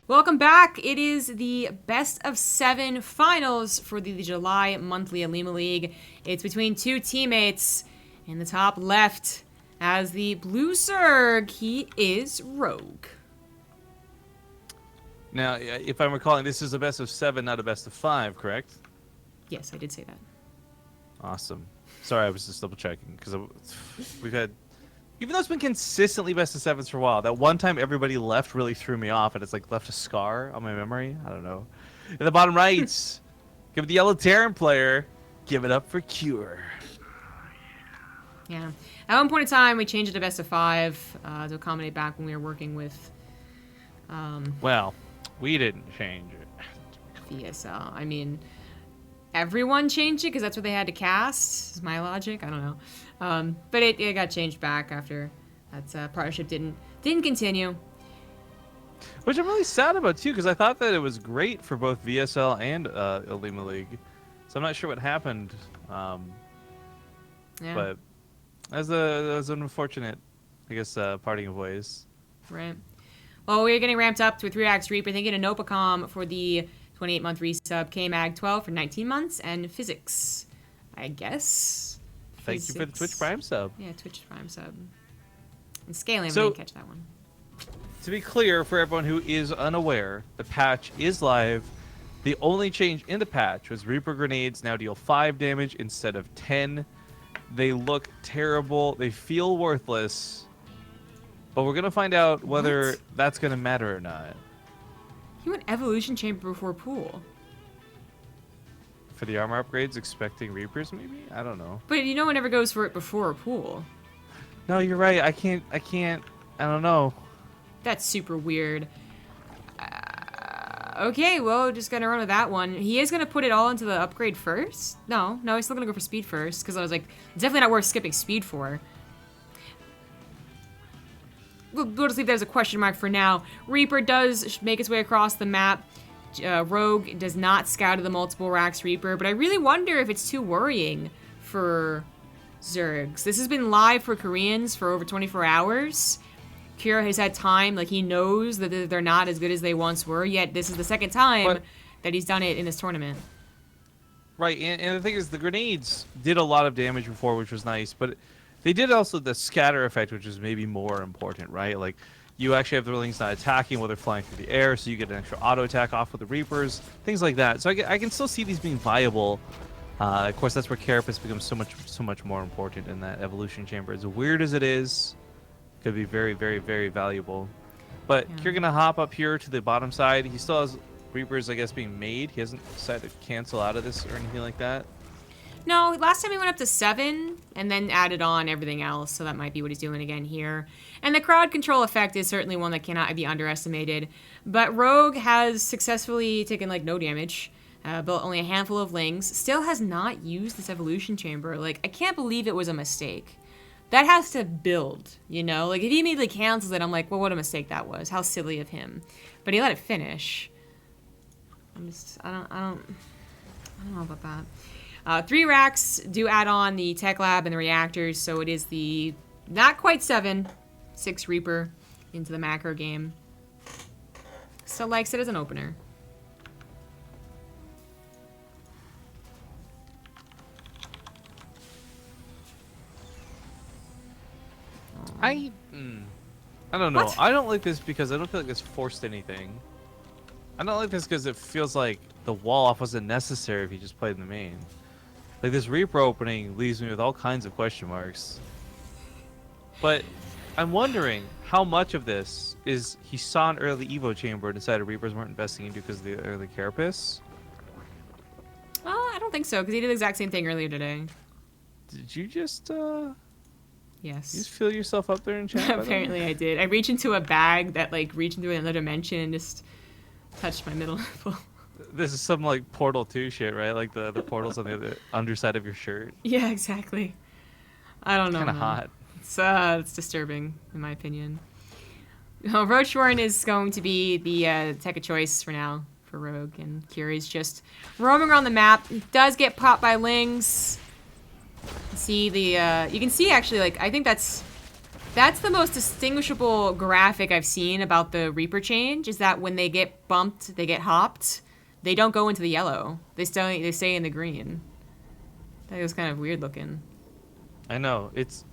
Welcome back. It is the best of 7 finals for the July monthly Olimoleague. It's between two teammates. In the top left, as the blue Zerg, he is Rogue. Now, if I'm recalling, this is a best of 7, not a best of 5, correct? Yes, I did say that. Awesome. Sorry, I was just double checking because we've had, even though it's been consistently best of 7s for a while, that one time everybody left really threw me off, and it's like left a scar on my memory. I don't know. In the bottom right, give the yellow Terran player, give it up for Cure. Yeah. At one point in time, we changed it to best of 5 to accommodate back when we were working with. Well, we didn't change it. VSL. I mean, everyone changed it because that's what they had to cast. Is my logic? I don't know. But it got changed back after that partnership didn't continue. Which I'm really sad about too, because I thought that it was great for both VSL and Olimoleague. So I'm not sure what happened. Yeah. But as an unfortunate, I guess, parting of ways. Right. Well, we're getting ramped up to a 3x Reaper. Thinking of Nopacom for the 28-month resub, K-Mag 12 for 19 months, and Physics, I guess. Thank you for the Twitch Prime sub. Yeah, Twitch Prime sub. And Scaling, So, I didn't catch that one. To be clear, for everyone who is unaware, the patch is live. The only change in the patch was Reaper grenades now deal 5 damage instead of 10. They look terrible. They feel worthless. But we're going to find out whether that's going to matter or not. You went Evolution Chamber before Pool. For the armor upgrades, expecting Reapers, maybe? I don't know. But no one ever goes for it before a Pool. No, you're right. I don't know. That's super weird. Okay, well, just gonna run with that one. He is gonna put it all into the upgrade first? No, he's still gonna go for speed first, because I was like, definitely not worth skipping speed for. We'll just leave that as a question mark for now. Reaper does make its way across the map. Rogue does not scout the multiple racks Reaper, but I really wonder if it's too worrying for Zergs. This has been live for Koreans for over 24 hours. Kira has had time, like he knows that they're not as good as they once were, yet this is the second time that he's done it in this tournament. Right, and the thing is, the grenades did a lot of damage before, which was nice, but they did also the scatter effect, which is maybe more important, right? Like, you actually have the Lings not attacking while they're flying through the air, so you get an extra auto attack off with the Reapers, things like that. So I can still see these being viable. Of course, that's where Carapace becomes so much more important in that evolution chamber. As weird as it is, could be very, very, very valuable. But you're gonna hop up here to the bottom side. He still has Reapers, I guess, being made. He hasn't decided to cancel out of this or anything like that. No, last time he went up to 7 and then added on everything else, so that might be what he's doing again here. And the crowd control effect is certainly one that cannot be underestimated. But Rogue has successfully taken like no damage, built only a handful of Lings, still has not used this evolution chamber. Like, I can't believe it was a mistake. That has to build, you know? Like, if he immediately cancels it, I'm like, well, what a mistake that was. How silly of him. But he let it finish. I don't know about that. 3 racks do add on the Tech Lab and the reactors, so it is the not quite 7, 6 Reaper into the macro game. Still likes it as an opener. I don't know. What? I don't like this because I don't feel like it's forced anything. I don't like this because it feels like the wall off wasn't necessary if you just played in the main. Like, this Reaper opening leaves me with all kinds of question marks. But I'm wondering how much of this is he saw an early Evo chamber and decided Reapers weren't investing into because of the early Carapace? Well, I don't think so, because he did the exact same thing earlier today. Did you just, Yes. you just feel yourself up there in chat? Apparently I did. I reached into a bag that, like, reached into another dimension and just touched my middle nipple. This is some, like, Portal 2 shit, right? Like, the portals on the other underside of your shirt. Yeah, exactly. I don't know. Kind of hot. It's disturbing, in my opinion. Roachworn is going to be the tech of choice for now for Rogue, and Kiri's just roaming around the map. He does get popped by Lings. See the you can see actually, like, I think that's That's the most distinguishable graphic I've seen about the Reaper change, is that when they get bumped, they get hopped, they don't go into the yellow. They stay in the green. That was kind of weird looking. I know. It's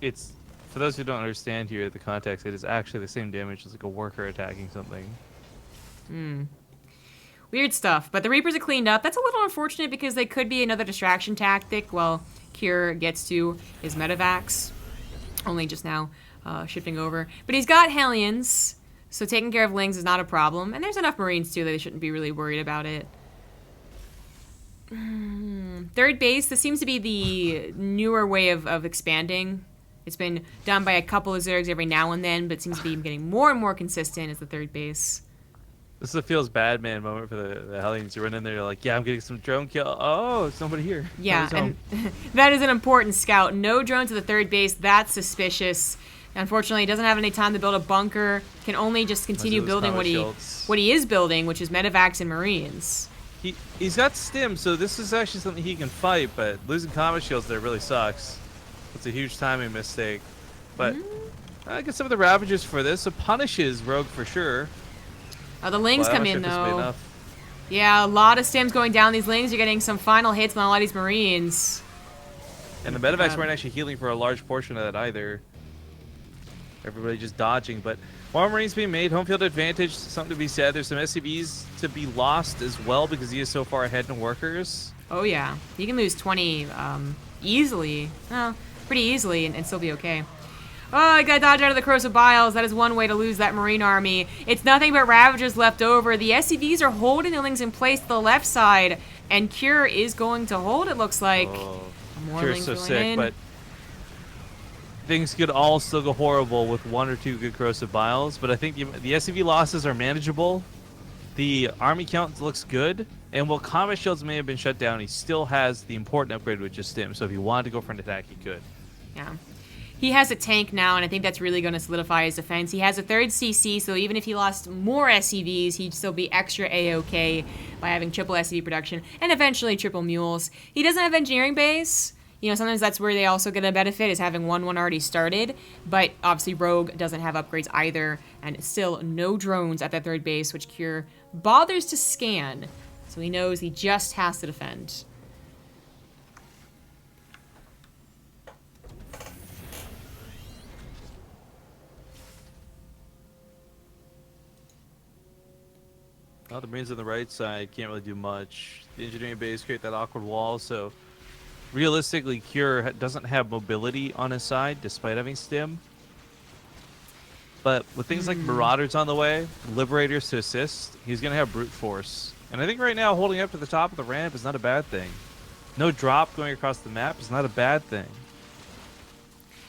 for those who don't understand here the context, it is actually the same damage as like a worker attacking something. Weird stuff. But the Reapers are cleaned up. That's a little unfortunate because they could be another distraction tactic while Cure gets to his Metavacs. Only just now shifting over. But he's got Hellions, so taking care of Lings is not a problem. And there's enough Marines too that they shouldn't be really worried about it. Third base, this seems to be the newer way of expanding. It's been done by a couple of Zergs every now and then, but it seems to be getting more and more consistent as the third base. This is a feels bad man moment for the Hellions. You run in there, you're like, yeah, I'm getting some drone kill. Oh, it's nobody here. Yeah, and that is an important scout. No drones at the third base. That's suspicious. Unfortunately, he doesn't have any time to build a bunker. Can only just continue building what he is building, which is Metavacs and Marines. He's got stim, so this is actually something he can fight, but losing combat shields there really sucks. It's a huge timing mistake. But I guess some of the Ravagers for this, it punishes Rogue for sure. The Lings come in, though. Yeah, a lot of stims going down. These Lings are getting some final hits on a lot of these Marines. And the Metavacs weren't actually healing for a large portion of that either. Everybody just dodging, but more Marines being made. Home field advantage, something to be said. There's some SCVs to be lost as well because he is so far ahead in workers. Oh, yeah. He can lose 20 easily. Pretty easily and still be okay. Oh, I gotta dodge out of the Corrosive Biles. That is one way to lose that Marine army. It's nothing but Ravagers left over. The SCVs are holding the Lings in place to the left side, and Cure is going to hold, it looks like. Oh, more Cure's Lings so going sick, in. but things could all still go horrible with 1 or 2 good Corrosive Biles, but I think the SCV losses are manageable. The army count looks good, and while combat shields may have been shut down, he still has the important upgrade, which is stim, so if he wanted to go for an attack, he could. Yeah. He has a tank now, and I think that's really going to solidify his defense. He has a third CC, so even if he lost more SCVs, he'd still be extra A-OK by having triple SCV production, and eventually triple mules. He doesn't have engineering base. You know, sometimes that's where they also get a benefit, is having one already started, but obviously Rogue doesn't have upgrades either, and still no drones at that third base, which Cure bothers to scan, so he knows he just has to defend. Well, the Marines on the right side can't really do much. The engineering base create that awkward wall, so realistically, Cure doesn't have mobility on his side, despite having stim. But with things like Marauders on the way, Liberators to assist, he's going to have brute force. And I think right now, holding up to the top of the ramp is not a bad thing. No drop going across the map is not a bad thing.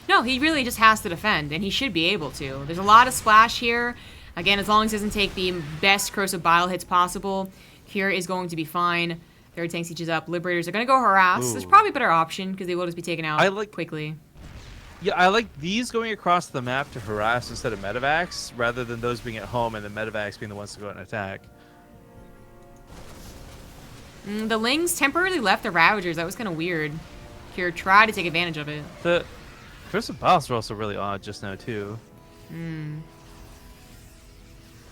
No, he really just has to defend, and he should be able to. There's a lot of splash here. Again, as long as he doesn't take the best Corrosive Bile hits possible, Cure is going to be fine. Third tank sieges up. Liberators are going to go harass. Ooh. There's probably a better option because they will just be taken out quickly. Yeah, I like these going across the map to harass instead of Metavacs, rather than those being at home and the Metavacs being the ones to go out and attack. The Lings temporarily left the Ravagers. That was kind of weird. Cure tried to take advantage of it. The Corrosive Biles are also really odd just now, too.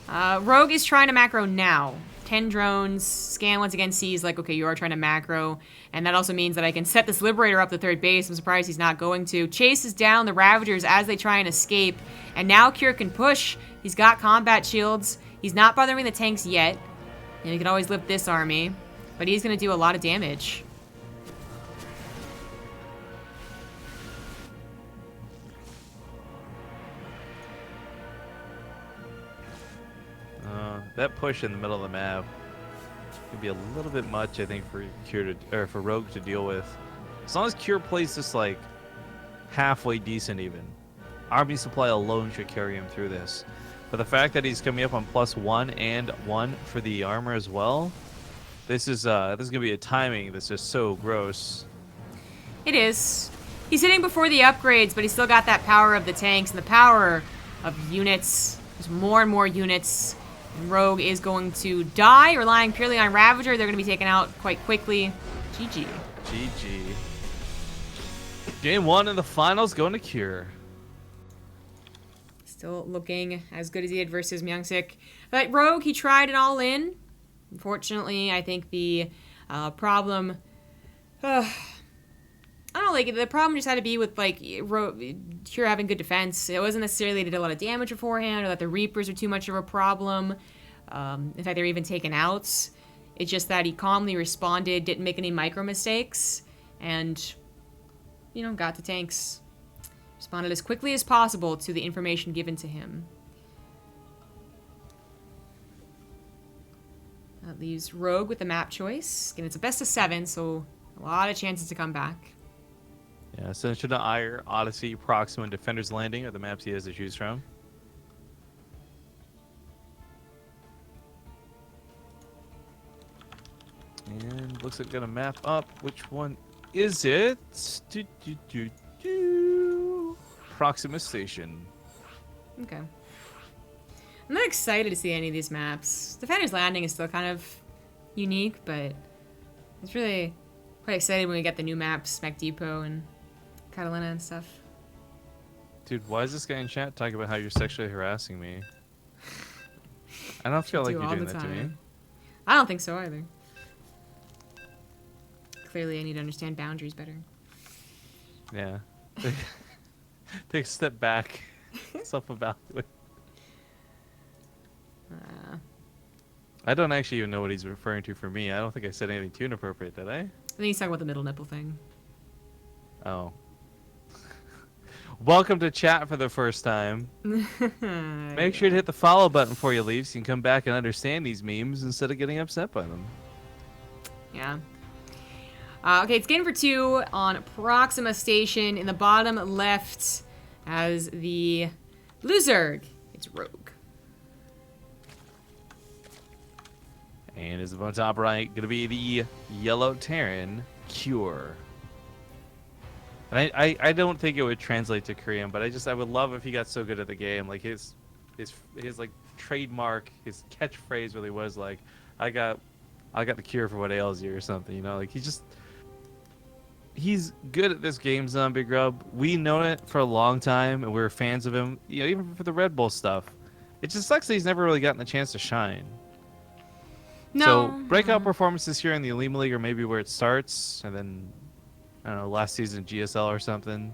Rogue is trying to macro now. 10 drones, scan once again, sees like, okay, you are trying to macro, and that also means that I can set this Liberator up the third base. I'm surprised he's not going to. Chases down the Ravagers as they try and escape, and now Cure can push. He's got combat shields. He's not bothering the tanks yet, and he can always lift this army, but he's going to do a lot of damage. That push in the middle of the map could be a little bit much, I think, for Cure for Rogue to deal with. As long as Cure plays this like halfway decent, even army supply alone should carry him through this. But the fact that he's coming up on +1 and 1 for the armor as well, this is gonna be a timing that's just so gross. It is. He's hitting before the upgrades, but he's still got that power of the tanks and the power of units. There's more and more units. And Rogue is going to die, relying purely on Ravager. They're going to be taken out quite quickly. GG. GG. Game 1 in the finals going to Cure. Still looking as good as he did versus Myungsik. But Rogue, he tried an all-in. Unfortunately, I think the problem... I don't know, like, the problem just had to be with, like, Cure having good defense. It wasn't necessarily they did a lot of damage beforehand or that the Reapers are too much of a problem. In fact, they're even taken out. It's just that he calmly responded, didn't make any micro mistakes, and, you know, got the tanks. Responded as quickly as possible to the information given to him. That leaves Rogue with the map choice. Again, it's a best of 7, so a lot of chances to come back. Yeah, Ascension to Ire, Odyssey, Proxima, and Defender's Landing are the maps he has to choose from. And looks like gonna map up. Which one is it? Proxima Station. Okay. I'm not excited to see any of these maps. Defender's Landing is still kind of unique, but it's really quite excited when we get the new maps, Mech Depot and Catalina and stuff. Dude, why is this guy in chat talking about how you're sexually harassing me? I don't feel like you're doing that to me. I don't think so either. Clearly, I need to understand boundaries better. Yeah. Take a step back. Self-evaluate. I don't actually even know what he's referring to for me. I don't think I said anything too inappropriate, did I? I think he's talking about the middle nipple thing. Oh. Welcome to chat for the first time. Make sure to hit the follow button before you leave so you can come back and understand these memes instead of getting upset by them. Yeah. Okay, it's game for 2 on Proxima Station. In the bottom left as the blue Zerg, it's Rogue. And is on top right going to be the yellow Terran, Cure. And I don't think it would translate to Korean, but I would love if he got so good at the game. Like his like trademark, his catchphrase really was like, I got the cure for what ails you or something, you know? Like he's good at this game, Zombie Grub. We know it for a long time, and we're fans of him. You know, even for the Red Bull stuff. It just sucks that he's never really gotten a chance to shine. No. So breakout performances here in the Olimoleague are maybe where it starts, and then I don't know, last season GSL or something.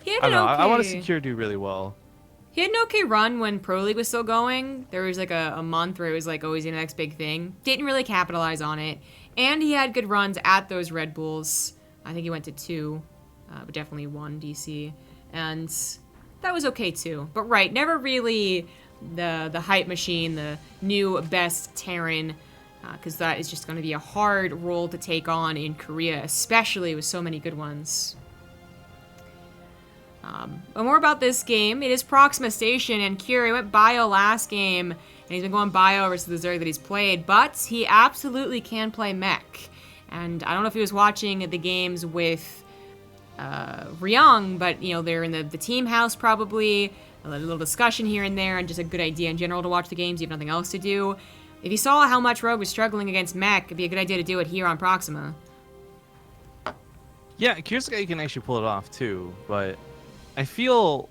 He had I don't know. okay. I want to see Cure do really well. He had an okay run when Pro League was still going. There was like a month where it was like always the next big thing. Didn't really capitalize on it, and he had good runs at those Red Bulls. I think he went to 2, but definitely 1 DC, and that was okay too. But right, never really the hype machine, the new best Terran, because that is just going to be a hard role to take on in Korea, especially with so many good ones. But more about this game. It is Proxima Station, and Cure went bio last game, and he's been going bio versus the Zerg that he's played, but he absolutely can play mech. And I don't know if he was watching the games with Ryung, but, you know, they're in the team house probably, a little discussion here and there, and just a good idea in general to watch the games. You have nothing else to do. If you saw how much Rogue was struggling against mech, it'd be a good idea to do it here on Proxima. Yeah, Cure's the guy you can actually pull it off too, but I feel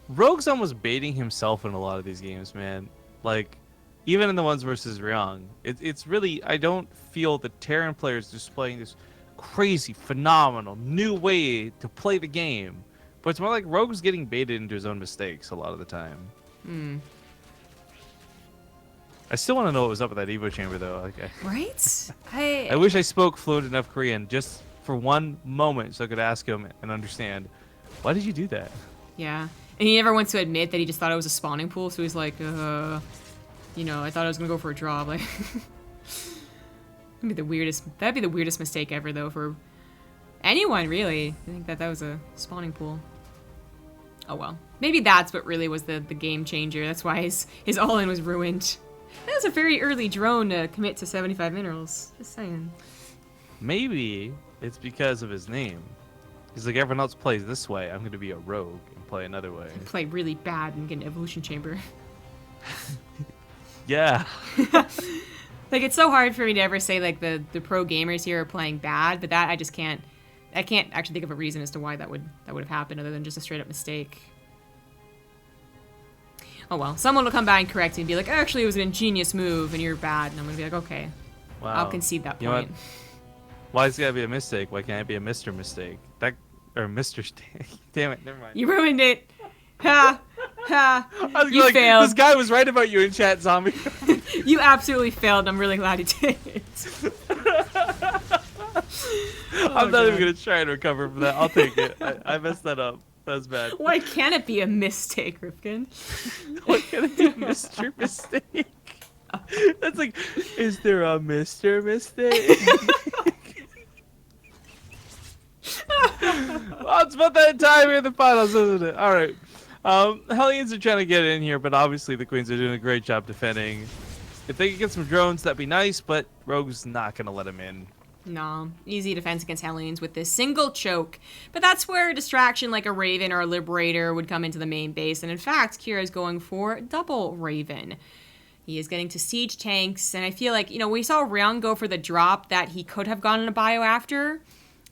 Rogue's almost baiting himself in a lot of these games, man. Like, even in the ones versus Ryung, it's really, I don't feel the Terran players displaying this crazy, phenomenal, new way to play the game. But it's more like Rogue's getting baited into his own mistakes a lot of the time. I still want to know what was up with that Evo chamber, though. Like, Right? I wish I spoke fluent enough Korean just for one moment so I could ask him and understand, why did you do that? Yeah. And he never wants to admit that he just thought it was a spawning pool, so he's like, you know, I thought I was gonna go for a draw. Like, that'd be the weirdest mistake ever, though, for anyone, really. I think that was a spawning pool. Oh well. Maybe that's what really was the game changer. That's why his all-in was ruined. That was a very early drone to commit to 75 minerals. Just saying. Maybe it's because of his name. He's like, everyone else plays this way, I'm gonna be a rogue and play another way. Play really bad and get an evolution chamber. Yeah. Like, it's so hard for me to ever say, like, the pro gamers here are playing bad, but that I can't actually think of a reason as to why that would have happened other than just a straight up mistake. Oh well, someone will come by and correct me and be like, actually, it was an ingenious move, and you're bad. And I'm gonna be like, okay, Wow. I'll concede that You know point. what? Why is it gotta be a mistake? Why can't it be a Mr. Mistake? That or Mr. Mistake? Damn it, never mind. You ruined it. Ha ha. I was You like, failed. this guy was right about you in chat, zombie. You absolutely failed. I'm really glad you did. I'm not even gonna try and recover from that. I'll take it. I messed that up. That's bad. Why can't it be a mistake, Rifkin? What can it be, Mr. Mistake? That's like, is there a Mr. Mistake? Well, it's about that time here in the finals, isn't it? All right. Hellions are trying to get in here, but obviously the Queens are doing a great job defending. If they could get some drones, that'd be nice, but Rogue's not going to let him in. No, easy defense against Hellions with this single choke. But that's where a distraction like a Raven or a Liberator would come into the main base. And in fact, Kira is going for double Raven. He is getting to siege tanks, and I feel like, we saw Ryan go for the drop that he could have gone in a bio after.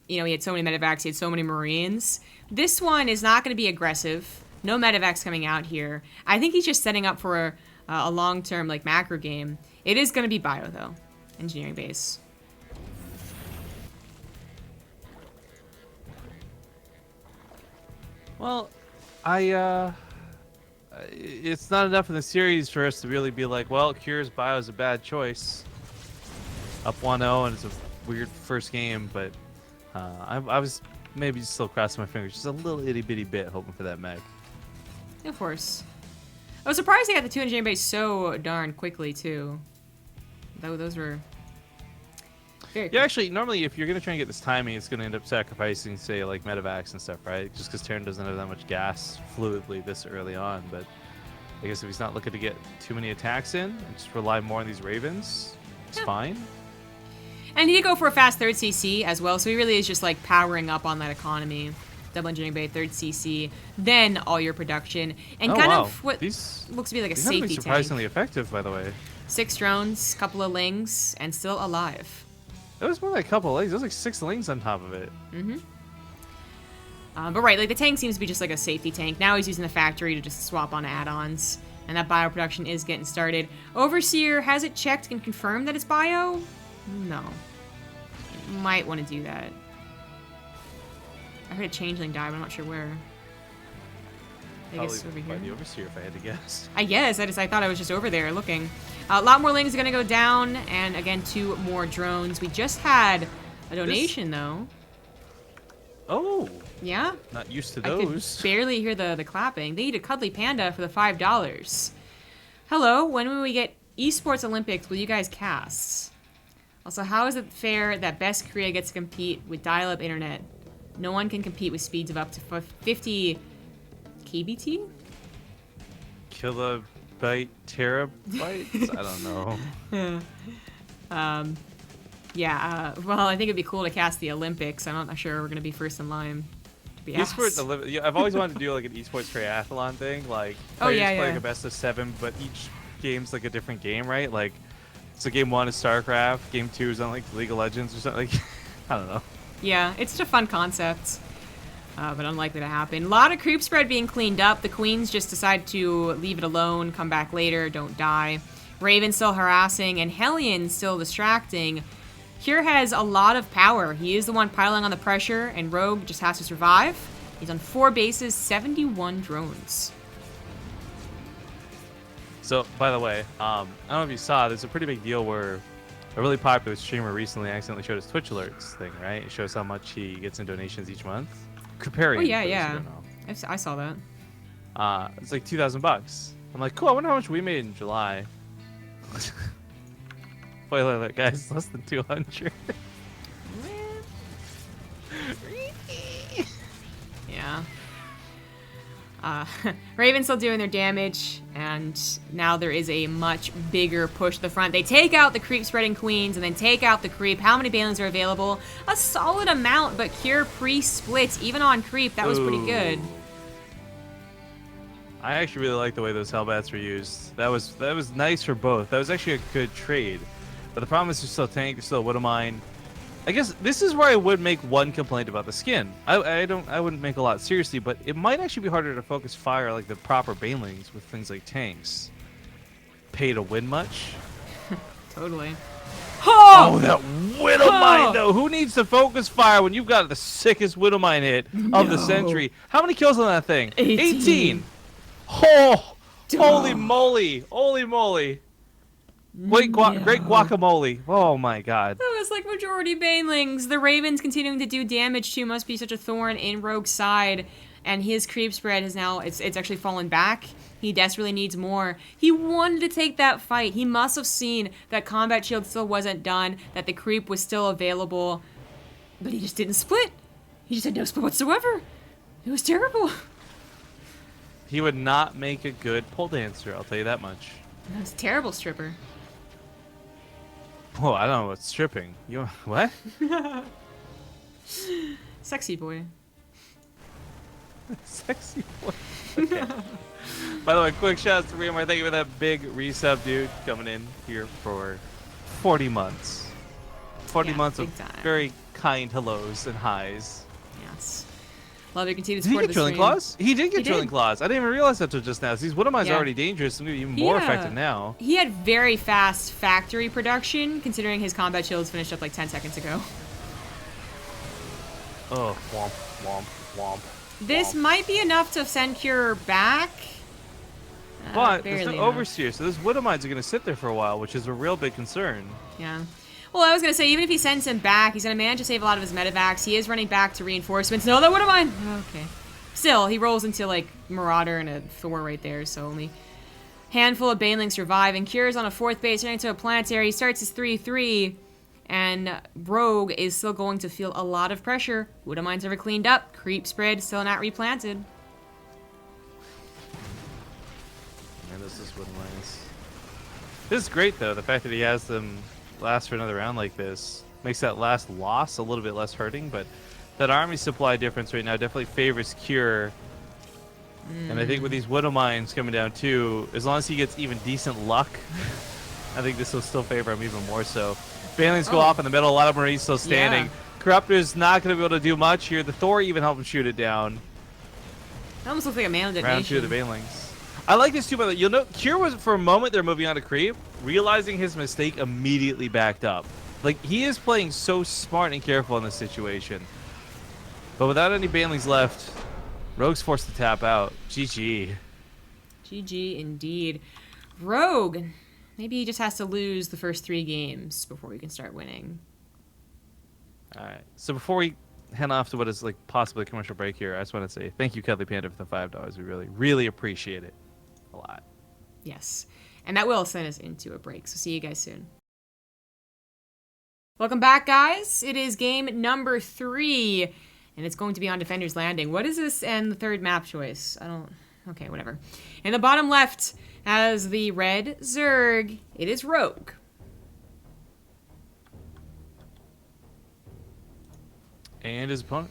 He had so many medevacs, he had so many Marines. This one is not going to be aggressive. No medevacs coming out here. I think he's just setting up for a long-term macro game. It is going to be bio, though. Engineering base. Well, it's not enough in the series for us to really be like, well, Kira's bio is a bad choice. Up 1-0, and it's a weird first game, but I was maybe still crossing my fingers just a little itty-bitty bit hoping for that mech. Of course. I was surprised they got the 2 engineering base so darn quickly, too. Those were very quick. Yeah, actually, normally if you're going to try and get this timing, it's going to end up sacrificing, say, like medevacs and stuff, right? Just because Terran doesn't have that much gas fluidly this early on. But I guess if he's not looking to get too many attacks in and just rely more on these Ravens, it's fine. And he did go for a fast 3rd CC as well, so he really is just powering up on that economy. Double engineering bay, 3rd CC, then all your production. And of what looks to be like a safety tank. Surprisingly effective, by the way. 6 drones, couple of lings, and still alive. That was more like a couple of lings. There was like 6 lings on top of it. Mm-hmm. But right, the tank seems to be just like a safety tank. Now he's using the factory to just swap on add-ons. And that bio production is getting started. Overseer, has it checked and confirmed that it's bio? No. Might want to do that. I heard a changeling die, but I'm not sure where. I guess over here. By the Overseer, if I had to guess. I guess. I thought I was just over there looking. A lot more lings are going to go down, and again, 2 more drones. We just had a donation, though. Oh. Yeah? Not used to I those. could barely hear the clapping. They need a cuddly panda for the $5. Hello, when will we get Esports Olympics? Will you guys cast? Also, how is it fair that Best Korea gets to compete with dial-up internet? No one can compete with speeds of up to 50 kbt? Kilobyte, terabytes? I don't know. Well, I think it'd be cool to cast the Olympics. I'm not sure we're going to be first in line to be asked. Esports, I've always wanted to do like an esports triathlon thing. Like, players play like a best of 7, but each game's like a different game, right? Like, so game 1 is StarCraft, game 2 is on like League of Legends or something. Like, I don't know. Yeah, it's such a fun concept, but unlikely to happen. A lot of creep spread being cleaned up. The Queens just decide to leave it alone, come back later, don't die. Raven still harassing, and Hellion still distracting. Cure has a lot of power. He is the one piling on the pressure, and Rogue just has to survive. He's on 4 bases, 71 drones. So, by the way, I don't know if you saw, there's a pretty big deal where a really popular streamer recently accidentally showed his Twitch alerts thing, right? It shows how much he gets in donations each month. Kuparian, Oh, yeah. I saw that. It's like $2,000. I'm like, cool, I wonder how much we made in July. Spoiler alert, guys, less than 200. Yeah. Raven's still doing their damage, and now there is a much bigger push to the front. They take out the creep spreading Queens, and then take out the creep. How many Balins are available? A solid amount, but Cure pre-splits, even on creep. That was pretty good. I actually really like the way those Hellbats were used. That was nice for both. That was actually a good trade. But the problem is they're still tank, they're still a Widowmine. I guess this is where I would make one complaint about the skin. I wouldn't make a lot seriously, but it might actually be harder to focus fire like the proper banelings with things like tanks. Pay to win much? Totally. Oh, that Widowmine though! Who needs to focus fire when you've got the sickest Widowmine hit of the century? How many kills on that thing? 18! Oh! Holy moly! Holy moly! Great guacamole. Oh my god. That was like majority banelings. The Ravens continuing to do damage to must be such a thorn in Rogue's side. And his creep spread has now, it's actually fallen back. He desperately needs more. He wanted to take that fight. He must have seen that combat shield still wasn't done, that the creep was still available. But he just didn't split. He just had no split whatsoever. It was terrible. He would not make a good pole dancer, I'll tell you that much. That was a terrible stripper. Oh, I don't know what's stripping. You what? Sexy boy. Sexy boy. Okay. By the way, quick shout out to Riamar. Thank you for that big resub, dude, coming in here for 40 months. 40 months of very kind hellos and highs. Yes. Love your continued Did he support. get Drilling Claws? He did get Drilling Claws. I didn't even realize that until just now. These Widowmines are already dangerous. They're even more effective now. He had very fast factory production, considering his combat shields finished up like 10 seconds ago. Oh, womp, womp, womp. This might be enough to send Cure back. But there's no Overseer, so those Widowmines are going to sit there for a while, which is a real big concern. Yeah. Well, I was going to say, even if he sends him back, he's going to manage to save a lot of his medevacs. He is running back to reinforcements. No, that Widowmine! Okay. Still, he rolls into, like, Marauder and a Thor right there, so only handful of Banelings survive. And Cure's on a 4th base, running to a planetary. He starts his 3-3, and Rogue is still going to feel a lot of pressure. Widowmines never cleaned up. Creep spread still not replanted. Man, this is Widowmines. This is great, though, the fact that he has them last for another round like this. Makes that last loss a little bit less hurting, but that army supply difference right now definitely favors Cure. And I think with these Widowmines coming down too, as long as he gets even decent luck, I think this will still favor him even more so. Banelings go off in the middle, a lot of Marines still standing. Corruptor's not going to be able to do much here. The Thor even helped him shoot it down. That almost looks like a mana detonation. Round 2 of the Banelings. I like this too, by the way. You'll note Cure was, for a moment, they're moving on to creep. Realizing his mistake, immediately backed up. Like, he is playing so smart and careful in this situation. But without any Banelings left, Rogue's forced to tap out. GG. GG indeed. Rogue. Maybe he just has to lose the first 3 games before we can start winning. Alright. So before we head off to what is like possibly a commercial break here, I just want to say thank you, Cuddly Panda, for the $5. We really, really appreciate it a lot. Yes. And that will send us into a break. So see you guys soon. Welcome back, guys. It is game number 3. And it's going to be on Defender's Landing. What is this and the third map choice? I don't... Okay, whatever. In the bottom left has the red Zerg. It is Rogue. And his opponent.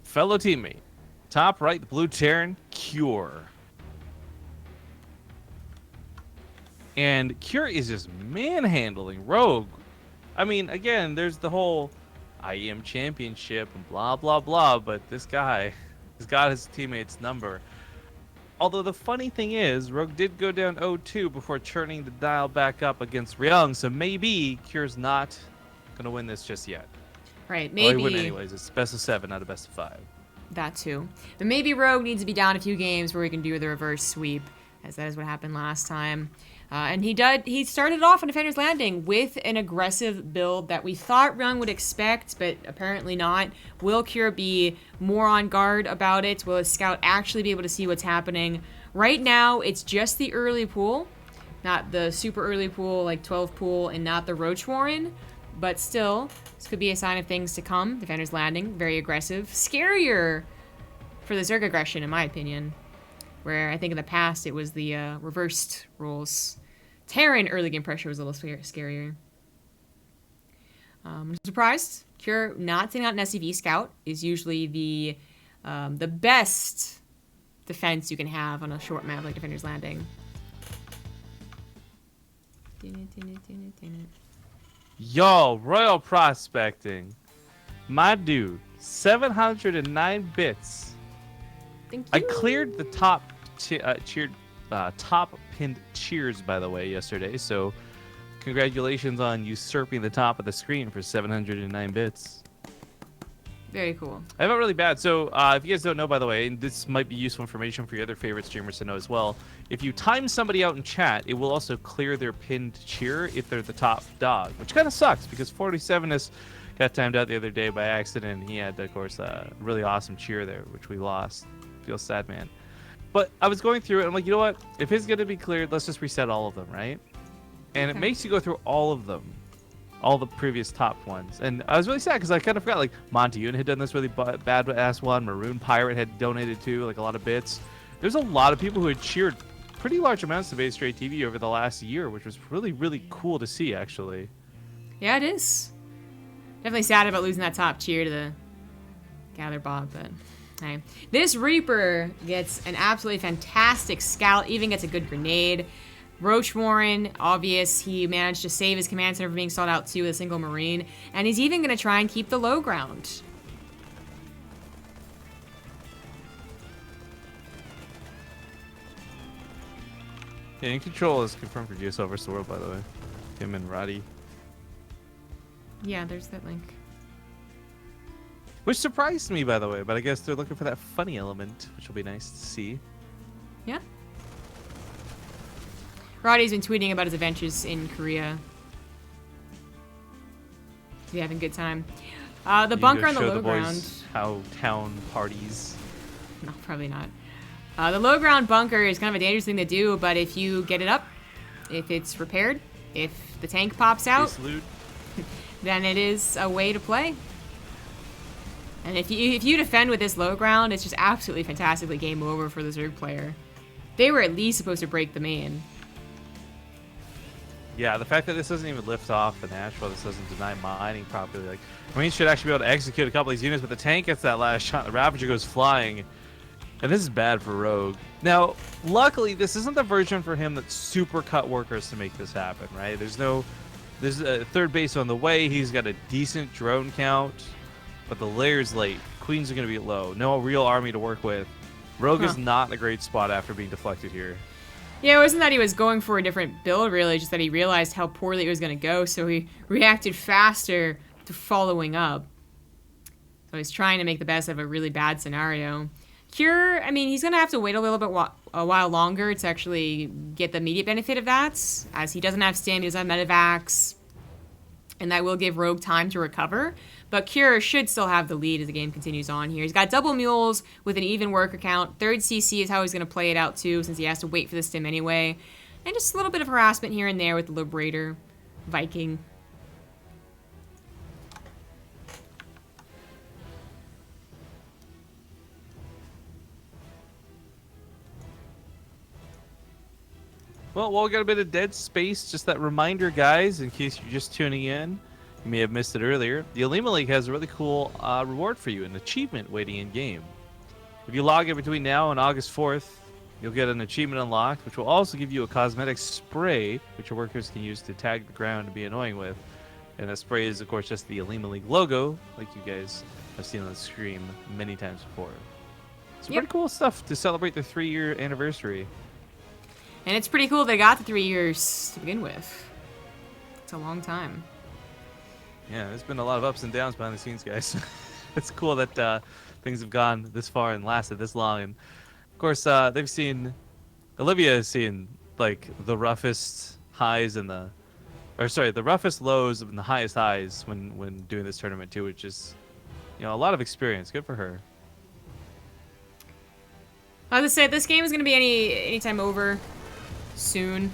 Fellow teammate. Top right, the blue Terran, Cure. And Cure is just manhandling Rogue. I mean, again, there's the whole IEM championship and blah, blah, blah, but this guy has got his teammate's number. Although the funny thing is, Rogue did go down 0-2 before turning the dial back up against Ryung, so maybe Cure's not going to win this just yet. Right, maybe. Well, he win anyways. It's best of 7, not a best of 5. That too. But maybe Rogue needs to be down a few games where we can do the reverse sweep, as that is what happened last time. And he started off on Defender's Landing with an aggressive build that we thought Ryung would expect, but apparently not. Will Cure be more on guard about it? Will his scout actually be able to see what's happening? Right now, it's just the early pool, not the super early pool, like 12 pool, and not the Roach Warren. But still, this could be a sign of things to come. Defender's Landing, very aggressive. Scarier for the Zerg aggression, in my opinion. Where I think in the past it was the reversed rules. Terran early game pressure was a little scarier. I'm surprised. Cure not taking out an SCV scout is usually the best defense you can have on a short map like Defender's Landing. Yo, Royal Prospecting. My dude, 709 bits. Thank you. I cleared the top top pinned cheers, by the way, yesterday. So congratulations on usurping the top of the screen for 709 bits. Very cool. I have it really bad. So if you guys don't know, by the way, and this might be useful information for your other favorite streamers to know as well, if you time somebody out in chat, it will also clear their pinned cheer if they're the top dog, which kind of sucks because 47ers got timed out the other day by accident. He had, of course, a really awesome cheer there, which we lost. Feels sad, man. But I was going through it, and I'm like, you know what? If it's going to be cleared, let's just reset all of them, right? And it makes you go through all of them. All the previous top ones. And I was really sad because I kind of forgot, like, Monteune had done this really bad-ass one. Maroon Pirate had donated, too, like, a lot of bits. There's a lot of people who had cheered pretty large amounts to BaseTradeTV over the last year, which was really, really cool to see, actually. Yeah, it is. Definitely sad about losing that top cheer to the Gather Bob, but hey. This Reaper gets an absolutely fantastic scout, even gets a good grenade. Roach Warren, obvious, he managed to save his command center from being sought out too with a single Marine, and he's even going to try and keep the low ground. Yeah, in control is confirmed for GSL vs. the World, by the way. Him and Roddy. Yeah, there's that link. Which surprised me, by the way, but I guess they're looking for that funny element, which will be nice to see. Yeah. Roddy's been tweeting about his adventures in Korea. He's having a good time. The bunker on the low ground. How town parties. No, probably not. The low ground bunker is kind of a dangerous thing to do, but if you get it up, if it's repaired, if the tank pops out, then it is a way to play. And if you defend with this low ground, it's just absolutely fantastically game over for the Zerg player. They were at least supposed to break the main. Yeah, the fact that this doesn't even lift off in Nashville, this doesn't deny mining properly. Like, Marines should actually be able to execute a couple of these units, but the tank gets that last shot, the Ravager goes flying. And this is bad for Rogue. Now, luckily, this isn't the version for him that's super cut workers to make this happen, right? There's a third base on the way. He's got a decent drone count, but the layer's late. Queens are going to be low. No real army to work with. Rogue is not in a great spot after being deflected here. Yeah, it wasn't that he was going for a different build, really, just that he realized how poorly it was going to go, so he reacted faster to following up. So he's trying to make the best of a really bad scenario. Cure, I mean, he's going to have to wait a little bit a while longer to actually get the immediate benefit of that, as he doesn't have stim, he doesn't have medevacs, and that will give Rogue time to recover. But Cure should still have the lead as the game continues on here. He's got double mules with an even worker count. Third CC is how he's going to play it out too, since he has to wait for the stim anyway. And just a little bit of harassment here and there with the Liberator, Viking. Well, we got a bit of dead space. Just that reminder, guys, in case you're just tuning in. You may have missed it earlier. The Olimoleague has a really cool reward for you, an achievement waiting in game. If you log in between now and August 4th, you'll get an achievement unlocked, which will also give you a cosmetic spray, which your workers can use to tag the ground and be annoying with. And that spray is, of course, just the Olimoleague logo, like you guys have seen on the stream many times before. It's pretty cool stuff to celebrate the 3-year anniversary. And it's pretty cool they got the 3 years to begin with. It's a long time. Yeah, there's been a lot of ups and downs behind the scenes, guys. It's cool that things have gone this far and lasted this long. And of course, Olivia has seen like the roughest highs and the roughest lows and the highest highs when doing this tournament too, which is, you know, a lot of experience. Good for her. As I said, this game is going to be anytime over soon.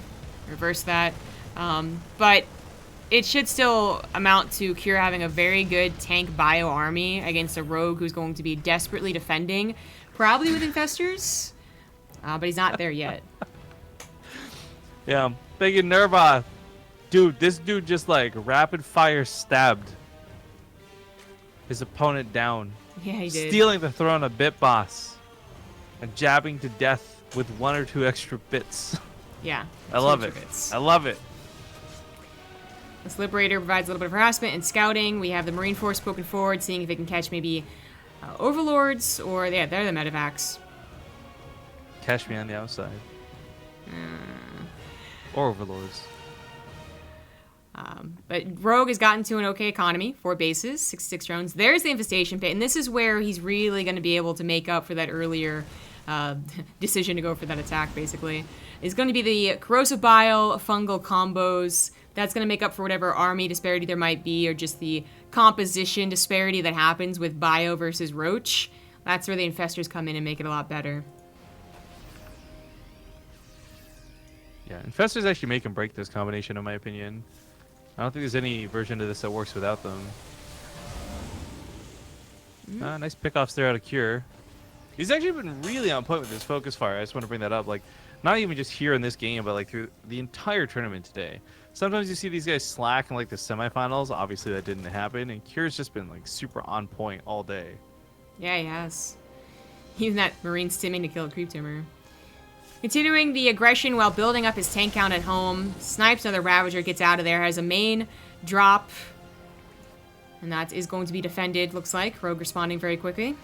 Reverse that. But it should still amount to Cure having a very good tank bio army against a rogue who's going to be desperately defending, probably with infestors, but he's not there yet. Yeah, Big Nerva. Dude, this dude just like rapid fire stabbed his opponent down. Yeah, he did. Stealing the throne of Bit Boss and jabbing to death with 1 or 2 extra bits. Yeah. I love it. I love it. This Liberator provides a little bit of harassment and scouting. We have the Marine Force poking forward, seeing if it can catch maybe Overlords, or yeah, they're the medevacs. Catch me on the outside. Or Overlords. But Rogue has gotten to an okay economy, 4 bases, 66 drones. There's the Infestation Pit, and this is where he's really going to be able to make up for that earlier decision to go for that attack, basically. It's going to be the Corrosive Bile, Fungal combos. That's going to make up for whatever army disparity there might be, or just the composition disparity that happens with Bio versus Roach. That's where the Infestors come in and make it a lot better. Yeah, Infestors actually make and break this combination, in my opinion. I don't think there's any version of this that works without them. Nice pickoffs there out of Cure. He's actually been really on point with his focus fire. I just want to bring that up. Like, not even just here in this game, but like through the entire tournament today. Sometimes you see these guys slack in like the semifinals. Obviously that didn't happen, and Cure's just been like super on point all day. Yeah, he has. Even that Marine stimming to kill a Creep Tumor. Continuing the aggression while building up his tank count at home. Snipes another Ravager, gets out of there, has a main drop. And that is going to be defended, looks like. Rogue responding very quickly.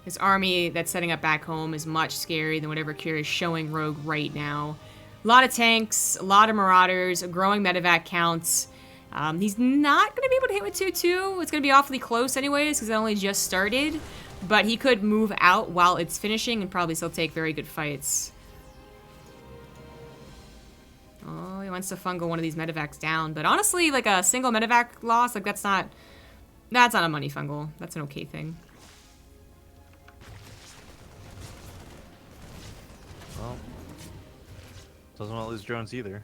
This army that's setting up back home is much scarier than whatever Cure is showing Rogue right now. A lot of tanks, a lot of Marauders, growing medevac counts. He's not going to be able to hit with 2-2. It's going to be awfully close anyways because it only just started. But he could move out while it's finishing and probably still take very good fights. Oh, he wants to fungal one of these medevacs down. But honestly, like a single medevac loss, like that's not a money fungal. That's an okay thing. Well, doesn't want to lose drones either.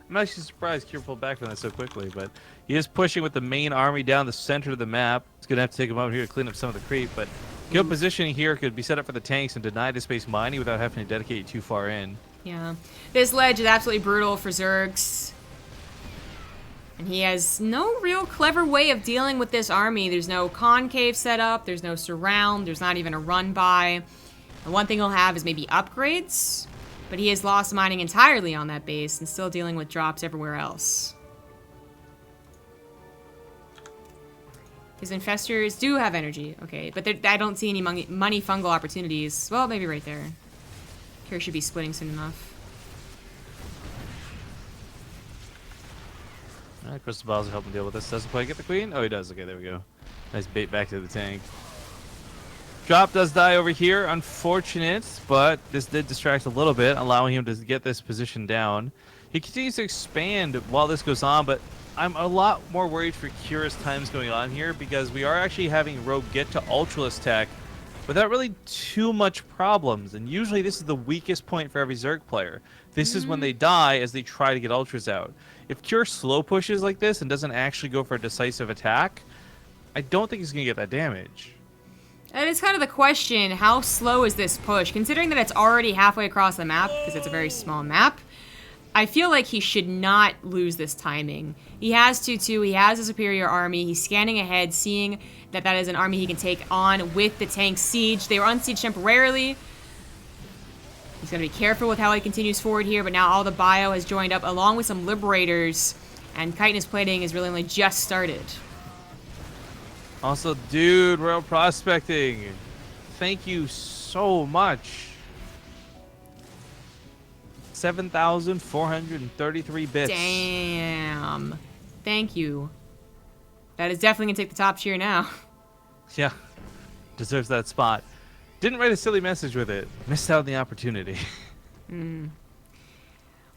I'm actually surprised Cure pulled back from that so quickly, but he is pushing with the main army down the center of the map. It's going to have to take a moment here to clean up some of the creep, but good positioning here could be set up for the tanks and deny the space mining without having to dedicate you too far in. Yeah. This ledge is absolutely brutal for Zergs. And he has no real clever way of dealing with this army. There's no concave set up, there's no surround, there's not even a run by. The one thing he'll have is maybe upgrades. But he has lost mining entirely on that base and still dealing with drops everywhere else. His Infestors do have energy, okay, but I don't see any money fungal opportunities. Well, maybe right there. Cure should be splitting soon enough. Alright, Crystal Balls will help him deal with this. Doesn't quite get the queen? Oh, he does. Okay, there we go. Nice bait back to the tank. Drop does die over here, unfortunate, but this did distract a little bit, allowing him to get this position down. He continues to expand while this goes on, but I'm a lot more worried for Cure's times going on here because we are actually having Rogue get to Ultralist tech without really too much problems, and usually this is the weakest point for every Zerg player. This is when they die as they try to get Ultras out. If Cure slow pushes like this and doesn't actually go for a decisive attack, I don't think he's going to get that damage. And it's kind of the question, how slow is this push? Considering that it's already halfway across the map, because it's a very small map, I feel like he should not lose this timing. He has 2-2, he has a superior army, he's scanning ahead, seeing that that is an army he can take on with the tank siege. They were unsieged temporarily. He's going to be careful with how he continues forward here, but now all the bio has joined up along with some Liberators, and chitinous plating is really only just started. Also, dude, Royal Prospecting, thank you so much. 7,433 bits. Damn. Thank you. That is definitely going to take the top tier now. Yeah, deserves that spot. Didn't write a silly message with it. Missed out on the opportunity.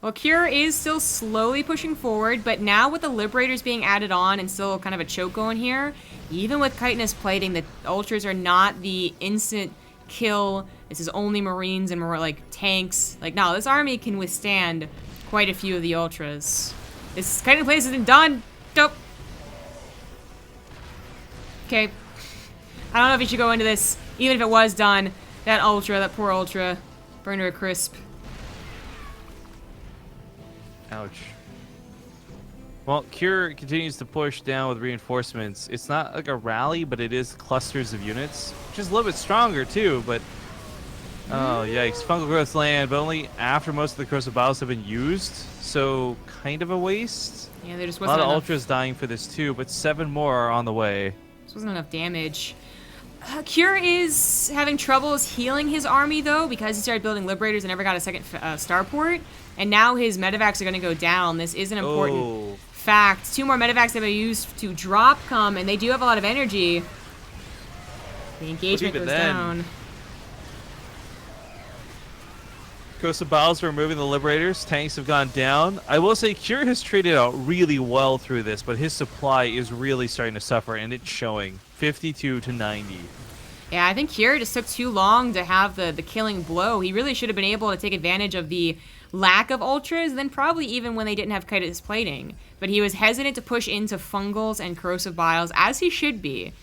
Well, Cure is still slowly pushing forward, but now with the Liberators being added on and still kind of a choke going here, even with chitinous plating, the Ultras are not the instant kill. This is only Marines and more like tanks. Like, no, this army can withstand quite a few of the Ultras. This chitinous plating isn't done. Dope. Okay. I don't know if you should go into this. Even if it was done, that Ultra, that poor Ultra, burned to a crisp. Ouch. Well, Cure continues to push down with reinforcements. It's not like a rally, but it is clusters of units, which is a little bit stronger too, but Oh, yikes. Fungal growth land, but only after most of the corrosive bios have been used. So, kind of a waste. Yeah, there just A wasn't lot of enough. ultras dying for this too, but 7 more are on the way. This wasn't enough damage. Cure is having troubles healing his army, though, because he started building Liberators and never got a second starport. And now his medevacs are going to go down. This is an important fact. 2 more medevacs that are used to drop come, and they do have a lot of energy. The engagement goes down. Corrosive bios are removing the Liberators. Tanks have gone down. I will say Cure has traded out really well through this, but his supply is really starting to suffer, and it's showing 52 to 90. Yeah, I think Cure just took too long to have the killing blow. He really should have been able to take advantage of the lack of ultras, then probably even when they didn't have Chitis plating. But he was hesitant to push into fungals and corrosive bios, as he should be.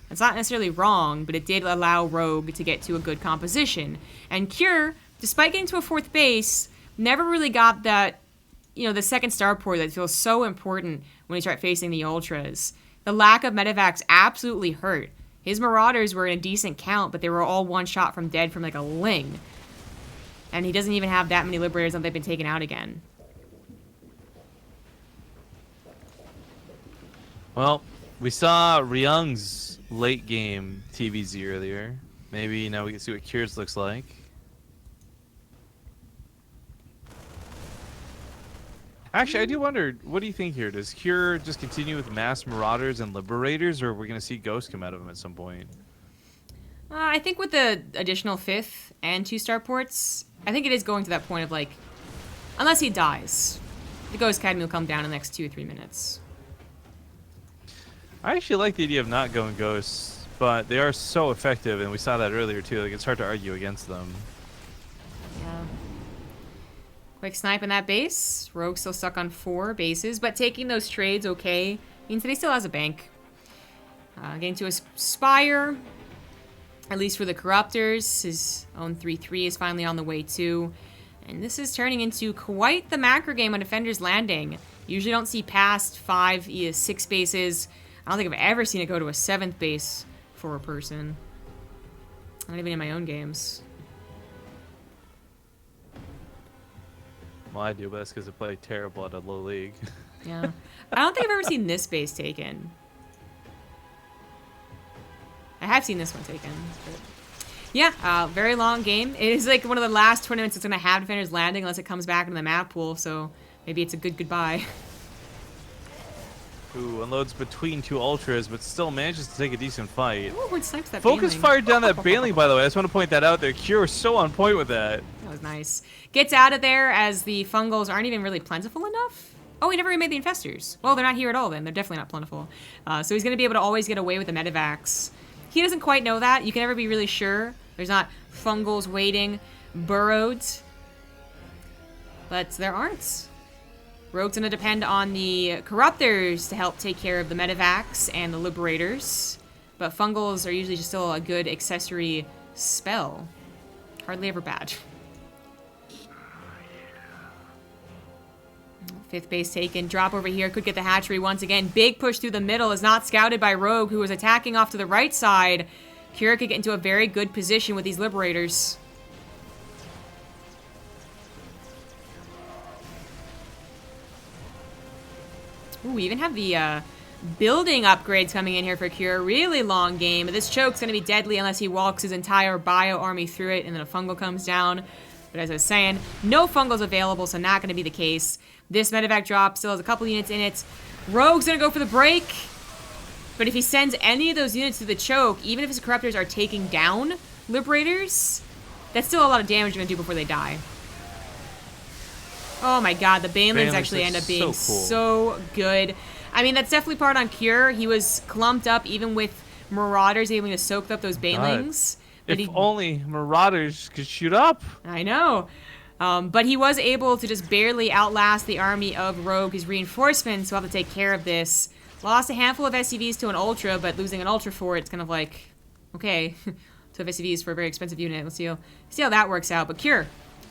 That's not necessarily wrong, but it did allow Rogue to get to a good composition. And Cure, despite getting to a 4th base, never really got that, the second starport that feels so important when you start facing the ultras. The lack of medevacs absolutely hurt. His Marauders were in a decent count, but they were all one shot from dead from like a Ling. And he doesn't even have that many Liberators that they've been taken out again. Well, we saw Ryung's late game TvZ earlier. Maybe now we can see what Cure's looks like. Actually, I do wonder, what do you think here? Does Cure just continue with mass Marauders and Liberators, or are we going to see Ghosts come out of him at some point? I think with the additional 5th and 2 starports, I think it is going to that point of like, unless he dies, the Ghost Academy will come down in the next 2 or 3 minutes. I actually like the idea of not going Ghosts, but they are so effective, and we saw that earlier too. Like, it's hard to argue against them. Yeah. Quick snipe in that base. Rogue still stuck on 4 bases, but taking those trades okay means that he still has a bank. Getting to a Spire, at least for the Corruptors. His own 3-3 is finally on the way too. And this is turning into quite the macro game on Defender's Landing. Usually don't see past 5, 6 bases. I don't think I've ever seen it go to a 7th base for a person. Not even in my own games. Well, I do, but that's because I play terrible at a low league. Yeah. I don't think I've ever seen this base taken. I have seen this one taken. But yeah, very long game. It is like one of the last tournaments that's going to have Defender's Landing unless it comes back into the map pool, so maybe it's a good goodbye. Ooh, unloads between 2 ultras, but still manages to take a decent fight. Ooh, what snipes that Focus Baneling. fired down that Baneling, by the way. I just want to point that out there. Cure is so on point with that. That was nice. Gets out of there as the fungals aren't even really plentiful enough. Oh, he never remade the infestors. Well, they're not here at all then. They're definitely not plentiful. So he's going to be able to always get away with the medevacs. He doesn't quite know that. You can never be really sure. There's not fungals waiting, burrowed. But there aren't. Rogue's going to depend on the Corruptors to help take care of the medevacs and the Liberators. But fungals are usually just still a good accessory spell. Hardly ever bad. 5th base taken. Drop over here. Could get the hatchery once again. Big push through the middle is not scouted by Rogue, who was attacking off to the right side. Kira could get into a very good position with these Liberators. Ooh, we even have the building upgrades coming in here for Cure. Really long game. This choke's going to be deadly unless he walks his entire bio army through it and then a fungal comes down. But as I was saying, no fungals available, so not going to be the case. This medevac drop still has a couple units in it. Rogue's going to go for the break. But if he sends any of those units to the choke, even if his Corruptors are taking down Liberators, that's still a lot of damage you're going to do before they die. Oh my god, the Banelings actually end up being so good. I mean, that's definitely part on Cure. He was clumped up even with Marauders able to soak up those Banelings. If only Marauders could shoot up. I know. But he was able to just barely outlast the army of Rogue. His reinforcements will have to take care of this. Lost a handful of SCVs to an Ultra, but losing an Ultra for it's kind of like, okay, so SCVs for a very expensive unit. Let's see how that works out. But Cure,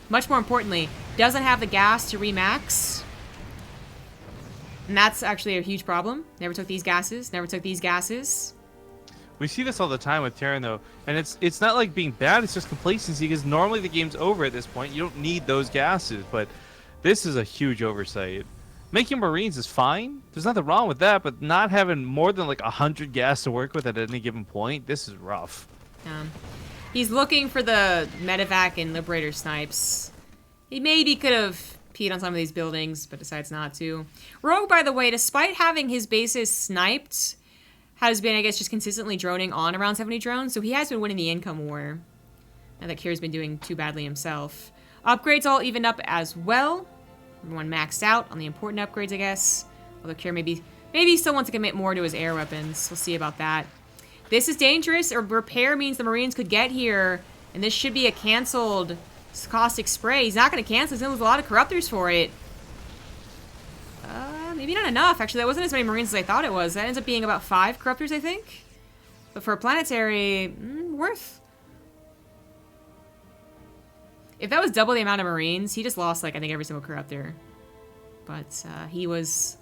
much more importantly, doesn't have the gas to remax. And that's actually a huge problem. Never took these gases. Never took these gases. We see this all the time with Terran, though, and it's not like being bad, it's just complacency, because normally the game's over at this point. You don't need those gases, but this is a huge oversight. Making Marines is fine. There's nothing wrong with that, but not having more than like 100 gas to work with at any given point, this is rough. He's looking for the medevac and Liberator snipes. He maybe could have peed on some of these buildings, but decides not to. Rogue, by the way, despite having his bases sniped, has been, I guess, just consistently droning on around 70 drones, so he has been winning the income war. Now that Kier's been doing too badly himself. Upgrades all evened up as well. Everyone maxed out on the important upgrades, I guess. Although Kier maybe still wants to commit more to his air weapons. We'll see about that. This is dangerous. Or repair means the Marines could get here, and this should be a canceled caustic spray. He's not going to cancel. He's going to lose a lot of corruptors for it. Maybe not enough. Actually, that wasn't as many Marines as I thought it was. That ends up being about 5 corruptors, I think. But for a planetary, worth. If that was double the amount of Marines, he just lost, like, I think every single corruptor. But he was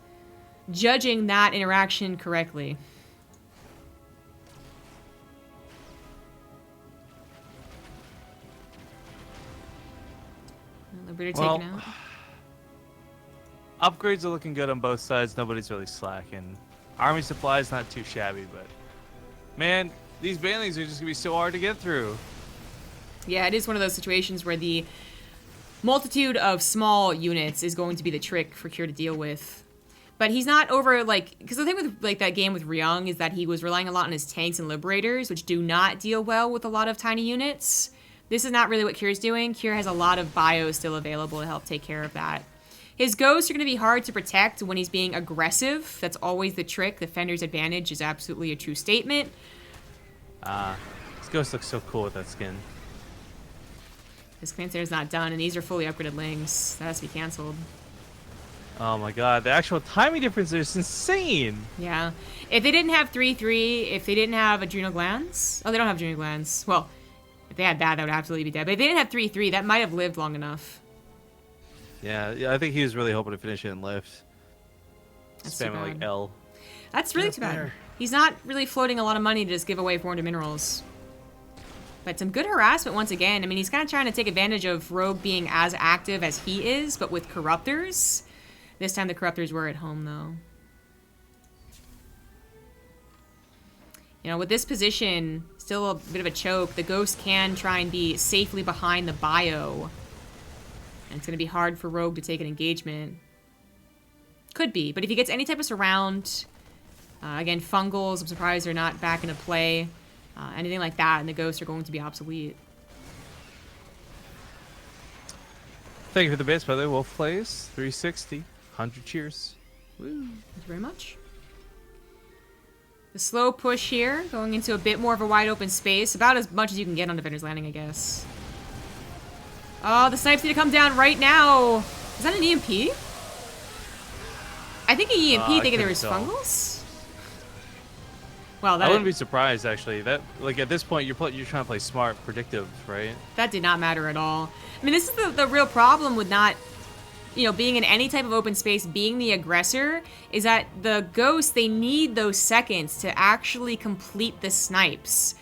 judging that interaction correctly. Liberator taken out. Upgrades are looking good on both sides. Nobody's really slacking. Army supply is not too shabby, but man, these banelings are just gonna be so hard to get through. Yeah, it is one of those situations where the multitude of small units is going to be the trick for Kier to deal with. But he's not over, like, because the thing with, like, that game with Ryung is that he was relying a lot on his tanks and liberators, which do not deal well with a lot of tiny units. This is not really what Kier's doing. Kier has a lot of bios still available to help take care of that. His ghosts are going to be hard to protect when he's being aggressive. That's always the trick. The Fender's advantage is absolutely a true statement. This ghost looks so cool with that skin. His Command Center's not done, and these are fully upgraded lings. That has to be canceled. Oh my god, the actual timing difference is insane! Yeah. If they didn't have 3-3, if they didn't have adrenal glands... Oh, they don't have adrenal glands. Well, if they had that, that would absolutely be dead. But if they didn't have 3-3, that might have lived long enough. Yeah, I think he was really hoping to finish it in lift. That's Spamming like L. That's really too bad. He's not really floating a lot of money to just give away 400 minerals. But some good harassment once again. I mean, he's kind of trying to take advantage of Rogue being as active as he is, but with Corruptors. This time the Corruptors were at home, though. You know, with this position, still a bit of a choke, the Ghost can try and be safely behind the bio. And it's going to be hard for Rogue to take an engagement. Could be, but if he gets any type of surround, again, fungals, I'm surprised they're not back into play. Anything like that, and the Ghosts are going to be obsolete. Thank you for the bits, by the way. Wolf plays 360. 100 cheers. Woo. Thank you very much. The slow push here, going into a bit more of a wide open space. About as much as you can get on Defender's Landing, I guess. Oh, the snipes need to come down right now. Is that an EMP? I think an EMP thinking there was fungals. Well, that I wouldn't be surprised, actually. That, like, at this point, you're trying to play smart, predictive, right? That did not matter at all. I mean, this is the real problem with not, you know, being in any type of open space, being the aggressor, is that the Ghosts, they need those seconds to actually complete the snipes.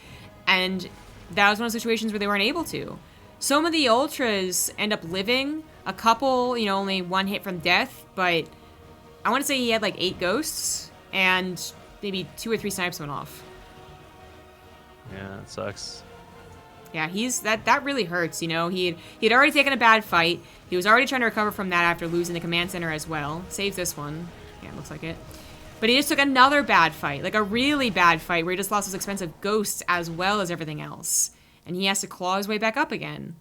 And that was one of the situations where they weren't able to. Some of the Ultras end up living. A couple, you know, only one hit from death, but I want to say he had like 8 Ghosts, and maybe 2 or 3 snipes went off. Yeah, it sucks. Yeah, that really hurts, you know. He'd already taken a bad fight. He was already trying to recover from that after losing the command center as well. Saves this one. Yeah, it looks like it. But he just took another bad fight, like a really bad fight where he just lost his expensive Ghosts as well as everything else. And he has to claw his way back up again.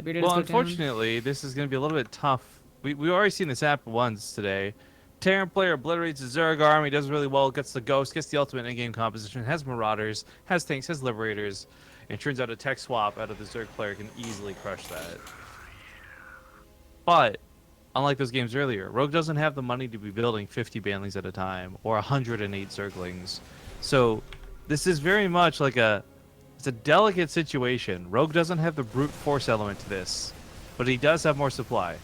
Well, unfortunately, this is going to be a little bit tough. We've already seen this happen once today. Terran player obliterates the Zerg army, does really well, gets the Ghost, gets the ultimate in-game composition, has Marauders, has tanks, has Liberators, and it turns out a tech swap out of the Zerg player can easily crush that. But, unlike those games earlier, Rogue doesn't have the money to be building 50 banlings at a time, or 108 Zerglings. So, this is very much like it's a delicate situation. Rogue doesn't have the brute force element to this, but he does have more supply.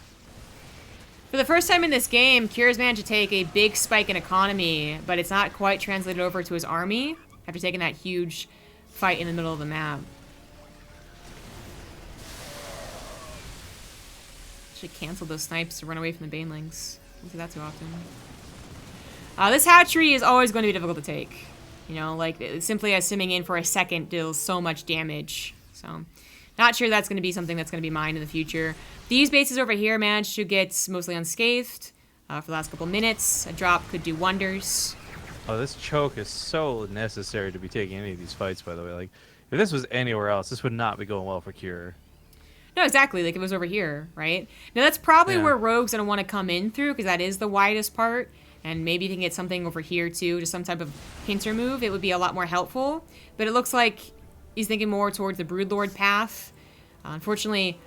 For the first time in this game, Kira's managed to take a big spike in economy, but it's not quite translated over to his army after taking that huge fight in the middle of the map. Should cancel those snipes to run away from the banelings. Don't do that too often. This hatchery is always going to be difficult to take. You know, like, simply as simming in for a second deals so much damage. So, not sure that's going to be something that's going to be mined in the future. These bases over here managed to get mostly unscathed for the last couple minutes. A drop could do wonders. Oh, this choke is so necessary to be taking any of these fights, by the way. Like, if this was anywhere else, this would not be going well for Cure. No, exactly. Like, it was over here, right? Now, that's probably where Rogue's going to want to come in through, because that is the widest part. And maybe if you can get something over here, too, just some type of pincer move, it would be a lot more helpful. But it looks like he's thinking more towards the Broodlord path. Unfortunately,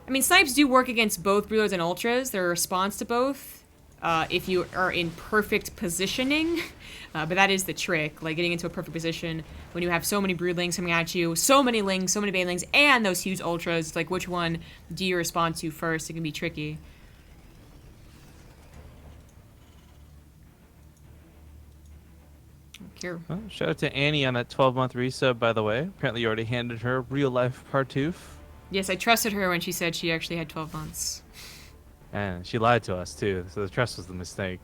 I mean, snipes do work against both Broodlords and Ultras. They're a response to both if you are in perfect positioning. But that is the trick, like getting into a perfect position when you have so many Broodlings coming at you, so many Lings, so many Banelings, and those huge Ultras. It's like, which one do you respond to first? It can be tricky. Here. Well, shout out to Annie on that 12-month resub, by the way. Apparently you already handed her real-life Partouf. Yes, I trusted her when she said she actually had 12 months. And she lied to us, too, so the trust was the mistake.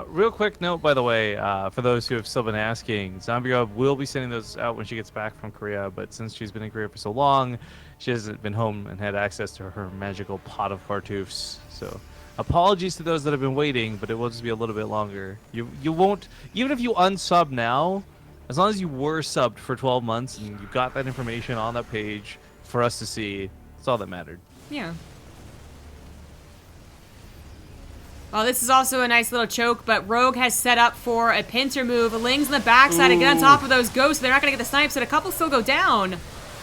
Real quick note, by the way, for those who have still been asking, Zombie Rob will be sending those out when she gets back from Korea, but since she's been in Korea for so long, she hasn't been home and had access to her magical pot of Partoufs, so... Apologies to those that have been waiting, but it will just be a little bit longer. You won't, even if you unsub now, as long as you were subbed for 12 months and you got that information on that page for us to see, that's all that mattered. Yeah. Well, this is also a nice little choke, but Rogue has set up for a pincer move. Ling's in the backside to get on top of those ghosts. They're not going to get the snipes, but a couple still go down.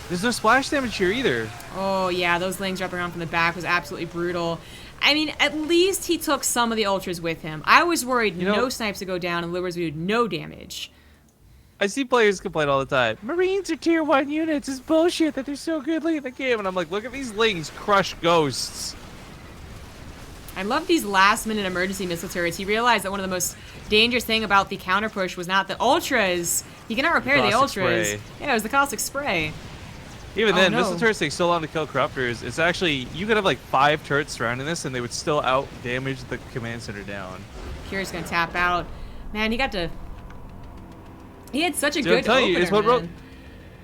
There's no splash damage here either. Oh, yeah, those Lings wrapping around from the back was absolutely brutal. I mean, at least he took some of the Ultras with him. I was worried no snipes would go down and Lures would do no damage. I see players complain all the time. Marines are tier 1 units. It's bullshit that they're so good late in the game. And I'm like, look at these Lings crush ghosts. I love these last-minute emergency missile turrets. He realized that one of the most dangerous thing about the counter push was not the Ultras. He cannot repair the Ultras. Spray. Yeah, it was the caustic spray. Even then, missile turrets take so long to kill corruptors. It's actually, you could have like 5 turrets surrounding this and they would still out damage the command center down. Cure's gonna tap out. Man, he had such a good opener, you, it's what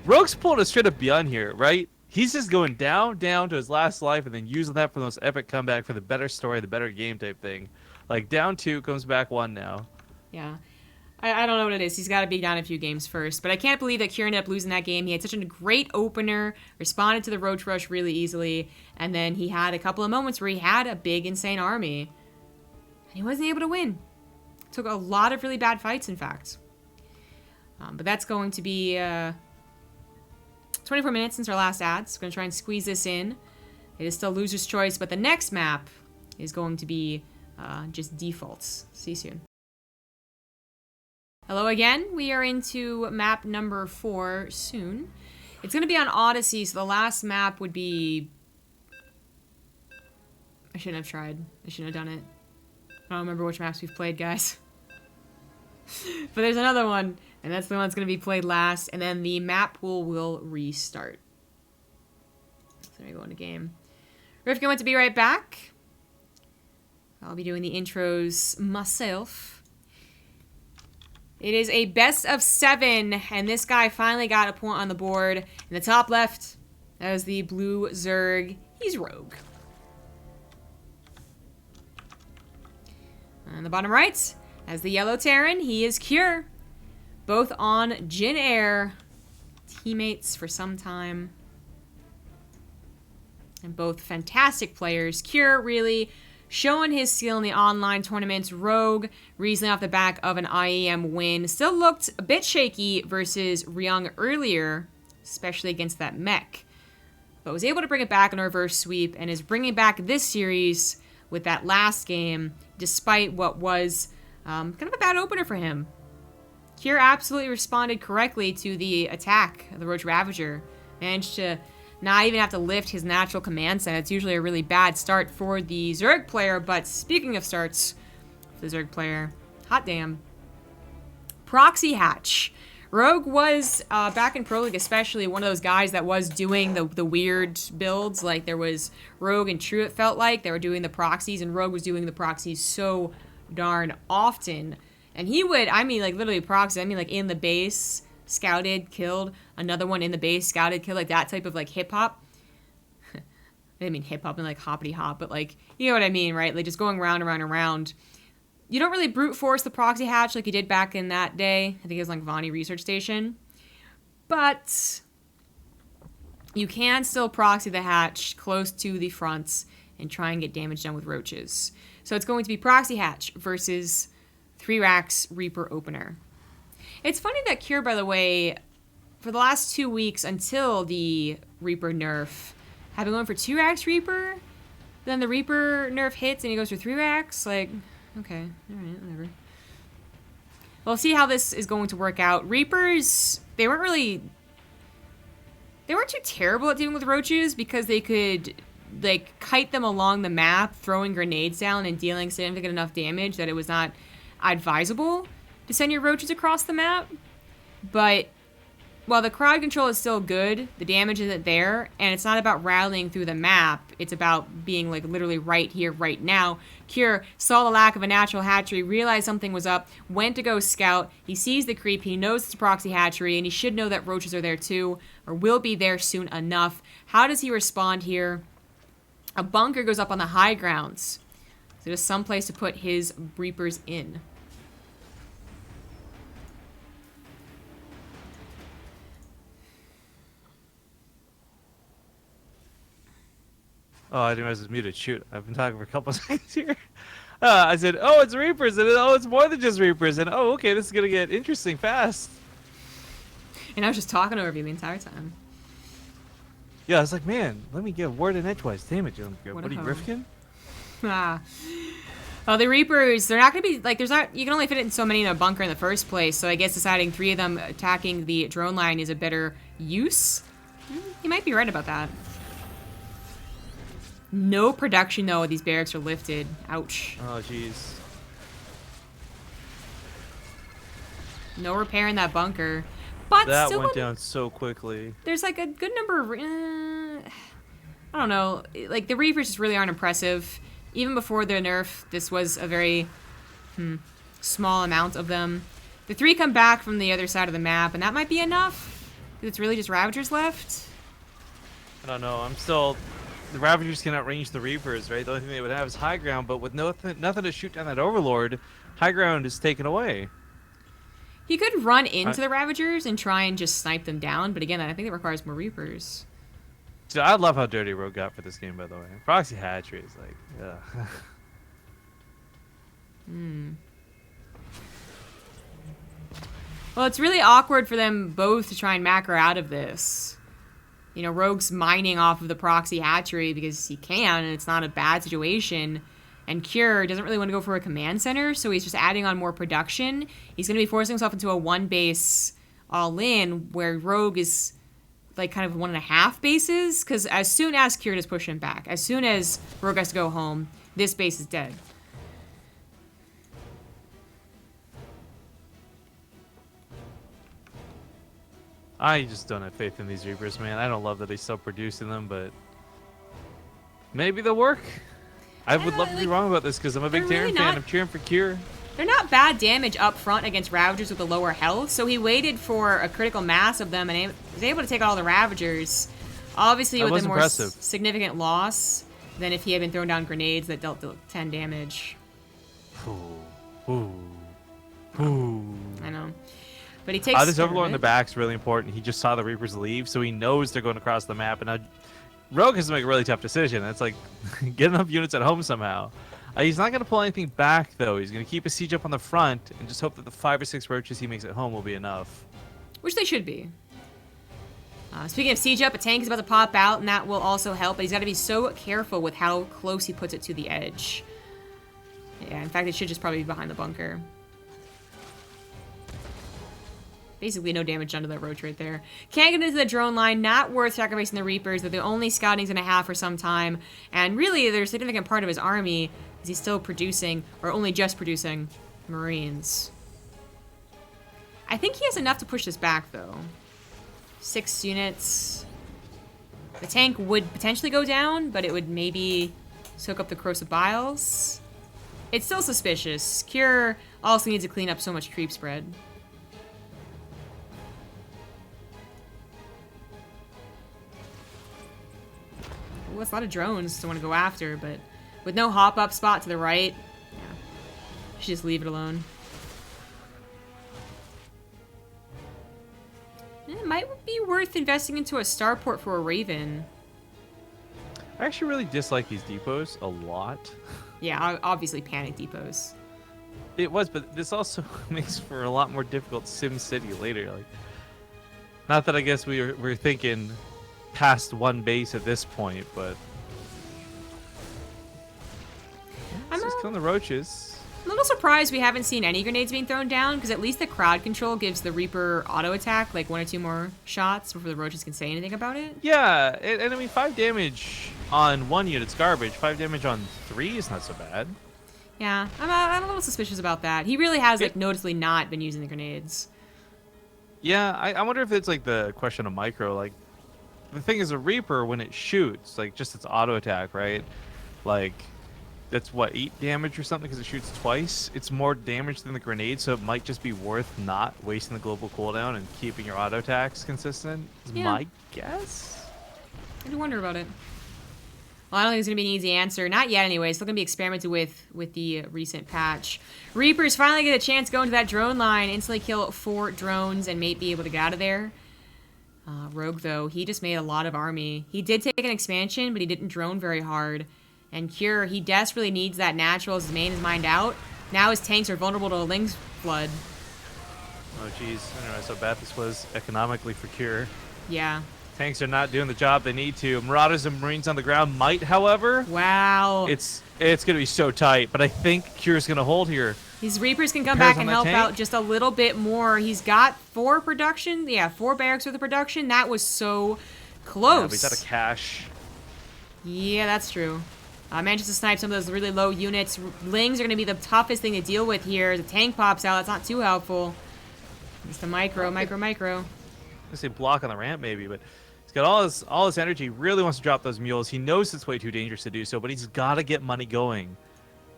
Rogue's pulling a straight up beyond here, right? He's just going down to his last life and then using that for the most epic comeback for the better story, the better game type thing. Like down 2, comes back 1 now. Yeah. I don't know what it is. He's got to be down a few games first. But I can't believe that Kieran ended up losing that game. He had such a great opener, responded to the Roach Rush really easily, and then he had a couple of moments where he had a big, insane army. And he wasn't able to win. Took a lot of really bad fights, in fact. But that's going to be 24 minutes since our last ads. We're going to try and squeeze this in. It is still loser's choice, but the next map is going to be just defaults. See you soon. Hello again. We are into map number 4 soon. It's going to be on Odyssey, so the last map would be... I shouldn't have tried. I shouldn't have done it. I don't remember which maps we've played, guys. But there's another one, and that's the one that's going to be played last, and then the map pool will restart. So there we go into game. Rifkin went to be right back. I'll be doing the intros myself. It is a best of 7, and this guy finally got a point on the board. In the top left, that is the blue Zerg. He's Rogue. On the bottom right, as the yellow Terran, he is Cure. Both on Jin Air. Teammates for some time. And both fantastic players. Cure really showing his skill in the online tournaments. Rogue, recently off the back of an IEM win, still looked a bit shaky versus Ryung earlier, especially against that mech. But was able to bring it back in a reverse sweep and is bringing back this series with that last game, despite what was kind of a bad opener for him. Kier absolutely responded correctly to the attack of the Roach Ravager. Managed to not even have to lift his natural command center. It's usually a really bad start for the Zerg player, but speaking of starts for the Zerg player, hot damn. Proxy hatch. Rogue was, back in Pro League especially, one of those guys that was doing the weird builds. Like, there was Rogue and True, it felt like. They were doing the proxies, and Rogue was doing the proxies so darn often. And he would, I mean, like, literally proxies. I mean, like, in the base, scouted, killed. Another one in the base, scouted, killed. Like, that type of, like, hip-hop. I didn't mean hip-hop and, like, hoppity-hop, but, like, you know what I mean, right? Like, just going round and round and round. You don't really brute force the proxy hatch like you did back in that day. I think it was like Vonnie Research Station. But you can still proxy the hatch close to the fronts and try and get damage done with roaches. So it's going to be proxy hatch versus 3 racks Reaper opener. It's funny that Cure, by the way, for the last 2 weeks until the Reaper nerf, have been going for 2 racks Reaper. Then the Reaper nerf hits and he goes for 3 racks. Like, okay, alright, whatever. We'll see how this is going to work out. Reapers, they weren't too terrible at dealing with roaches because they could, like, kite them along the map, throwing grenades down and dealing significant enough damage that it was not advisable to send your roaches across the map. But while the crowd control is still good, the damage isn't there, and it's not about rallying through the map. It's about being, like, literally right here, right now. Cure saw the lack of a natural hatchery, realized something was up, went to go scout. He sees the creep. He knows it's a proxy hatchery, and he should know that roaches are there too, or will be there soon enough. How does he respond here? A bunker goes up on the high grounds. So there's some place to put his Reapers in. Oh, I didn't realize it was muted. Shoot, I've been talking for a couple of seconds here. I said, oh, it's Reapers, and then, oh, it's more than just Reapers, and oh, okay, this is gonna get interesting fast. And I was just talking over you the entire time. Yeah, I was like, man, let me get a word in edgewise. Damn it, John. What are you, hoe. Rifkin? Ah. Well, the Reapers, they're not going to be, like, you can only fit it in so many in a bunker in the first place, so I guess deciding 3 of them attacking the drone line is a better use. You might be right about that. No production, though. These barracks are lifted. Ouch. Oh, jeez. No repair in that bunker. But that still went down so quickly. There's, like, a good number of... I don't know. Like, the Reapers just really aren't impressive. Even before their nerf, this was a very small amount of them. The 3 come back from the other side of the map, and that might be enough. It's really just Ravagers left. I don't know. I'm still... The Ravagers cannot range the Reapers, right? The only thing they would have is high ground, but with nothing to shoot down that Overlord, high ground is taken away. He could run into the Ravagers and try and just snipe them down, but again, I think it requires more Reapers. So I love how dirty Rogue got for this game, by the way. Proxy hatchery is like, yeah. Well, it's really awkward for them both to try and macro out of this. You know, Rogue's mining off of the proxy hatchery because he can, and it's not a bad situation. And Cure doesn't really want to go for a command center, so he's just adding on more production. He's going to be forcing himself into a 1 base all-in, where Rogue is, like, kind of 1.5 bases, because as soon as Cure does push him back, as soon as Rogue has to go home, this base is dead. I just don't have faith in these Reapers, man. I don't love that he's still producing them, but maybe they'll work. I would love to be wrong about this because I'm a big Terran fan. I'm cheering for Cure. They're not bad damage up front against Ravagers with the lower health, so he waited for a critical mass of them and was able to take all the Ravagers. Obviously with a more significant loss than if he had been throwing down grenades that dealt 10 damage. I know. But he takes... this Overlord in the back is really important. He just saw the Reapers leave, so he knows they're going across the map. And now Rogue has to make a really tough decision. It's like, get enough units at home somehow. He's not going to pull anything back, though. He's going to keep a siege up on the front and just hope that the 5 or 6 roaches he makes at home will be enough. Which they should be. Speaking of siege up, a tank is about to pop out, and that will also help. But he's got to be so careful with how close he puts it to the edge. Yeah, in fact, it should just probably be behind the bunker. Basically no damage done to that Roach right there. Can't get into the drone line. Not worth sacrificing the Reapers. They're the only scouting he's going to have for some time. And really, they're a significant part of his army because he's still producing, or only just producing, Marines. I think he has enough to push this back, though. 6 units. The tank would potentially go down, but it would maybe soak up the Corrosive Biles. It's still suspicious. Cure also needs to clean up so much creep spread. Well, it's a lot of drones to want to go after, but with no hop-up spot to the right, yeah, should just leave it alone. It might be worth investing into a starport for a Raven. I actually really dislike these depots a lot. Yeah, obviously panic depots. It was, but this also makes for a lot more difficult Sim City later. Like, not that I guess we're thinking past one base at this point, but it's just killing the roaches. I'm a little surprised we haven't seen any grenades being thrown down, because at least the crowd control gives the Reaper auto attack like 1 or 2 more shots before the roaches can say anything about it. Yeah, and I mean 5 damage on 1 unit's garbage. 5 damage on 3 is not so bad. Yeah, I'm a little suspicious about that. He really has like noticeably not been using the grenades. Yeah, I wonder if it's like the question of micro. Like, the thing is, a Reaper, when it shoots, like just its auto attack, right? Like, that's what, 8 damage or something because it shoots twice. It's more damage than the grenade, so it might just be worth not wasting the global cooldown and keeping your auto attacks consistent. Is my guess. I do wonder about it. Well, I don't think it's gonna be an easy answer. Not yet, anyway. Still gonna be experimented with the recent patch. Reapers finally get a chance to go into that drone line, instantly kill 4 drones, and may be able to get out of there. Rogue, though, he just made a lot of army. He did take an expansion, but he didn't drone very hard. And Cure, he desperately needs that natural as his main is mined out. Now his tanks are vulnerable to a Ling's Flood. Oh, jeez. I don't know how bad this was economically for Cure. Yeah. Tanks are not doing the job they need to. Marauders and Marines on the ground might, however. Wow. It's going to be so tight, but I think Cure's going to hold here. These Reapers can come back and help out just a little bit more. He's got 4 production. Yeah, 4 barracks worth of production. That was so close. Yeah, but he's out of cash. Yeah, that's true. Manages to snipe some of those really low units. Lings are going to be the toughest thing to deal with here. The tank pops out. That's not too helpful. It's the micro. I say block on the ramp maybe, but he's got all his energy. Really wants to drop those mules. He knows it's way too dangerous to do so, but he's got to get money going.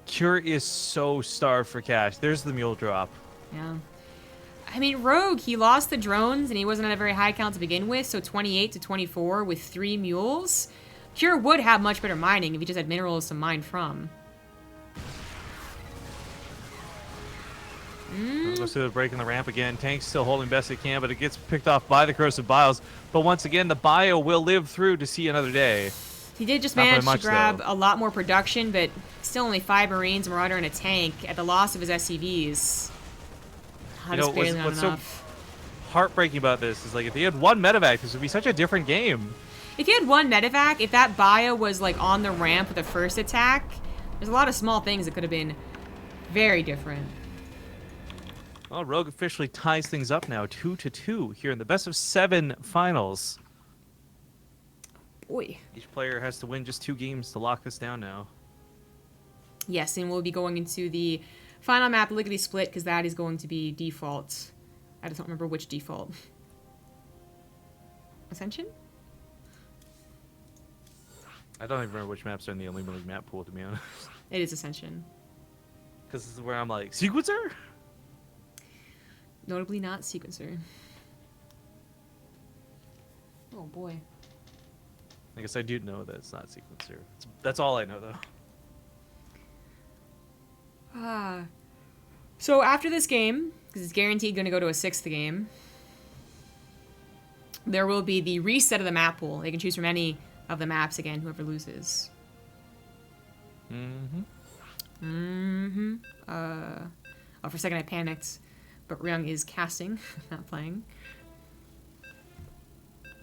Cure is so starved for cash. There's the mule drop. Yeah. I mean, Rogue, he lost the drones, and he wasn't at a very high count to begin with, so 28 to 24 with 3 mules. Cure would have much better mining if he just had minerals to mine from. Goes through the break in the ramp again. Tank's still holding best it can, but it gets picked off by the Corrosive Biles. But once again, the bio will live through to see another day. He did just manage to grab a lot more production, but still only 5 Marines, a Marauder, and a tank at the loss of his SCVs. What's so heartbreaking about this is, like, if he had 1 medevac, this would be such a different game. If you had 1 medevac, if that bio was like on the ramp with the first attack, there's a lot of small things that could have been very different. Well, Rogue officially ties things up now, 2-2 here in the best of 7 finals. Boy. Each player has to win just 2 games to lock this down now. Yes, and we'll be going into the final map, Lickety Split, because that is going to be default. I just don't remember which default. Ascension? I don't even remember which maps are in the Olimoleague map pool, to be honest. It is Ascension. Because this is where I'm like, Sequencer? Notably not Sequencer. Oh boy. I guess I do know that it's not Sequencer. That's all I know, though. So after this game, because it's guaranteed going to go to a 6th game, there will be the reset of the map pool. They can choose from any of the maps again, whoever loses. Oh, for a second I panicked. But Ryung is casting, not playing.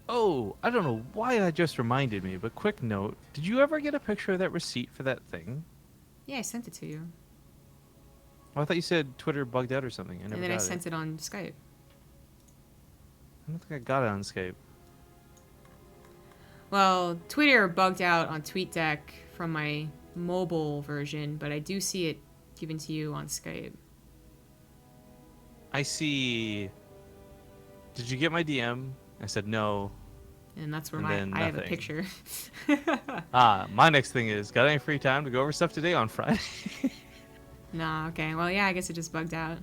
Oh, I don't know why that just reminded me, but quick note. Did you ever get a picture of that receipt for that thing? Yeah, I sent it to you. Oh, I thought you said Twitter bugged out or something. And then I sent it on Skype. I don't think I got it on Skype. Well, Twitter bugged out on TweetDeck from my mobile version, but I do see it given to you on Skype. I see. Did you get my DM? I said no. And that's where And then I have a nothing. picture. My next thing is, got any free time to go over stuff today on Friday? Nah, okay. Well, yeah, I guess it just bugged out.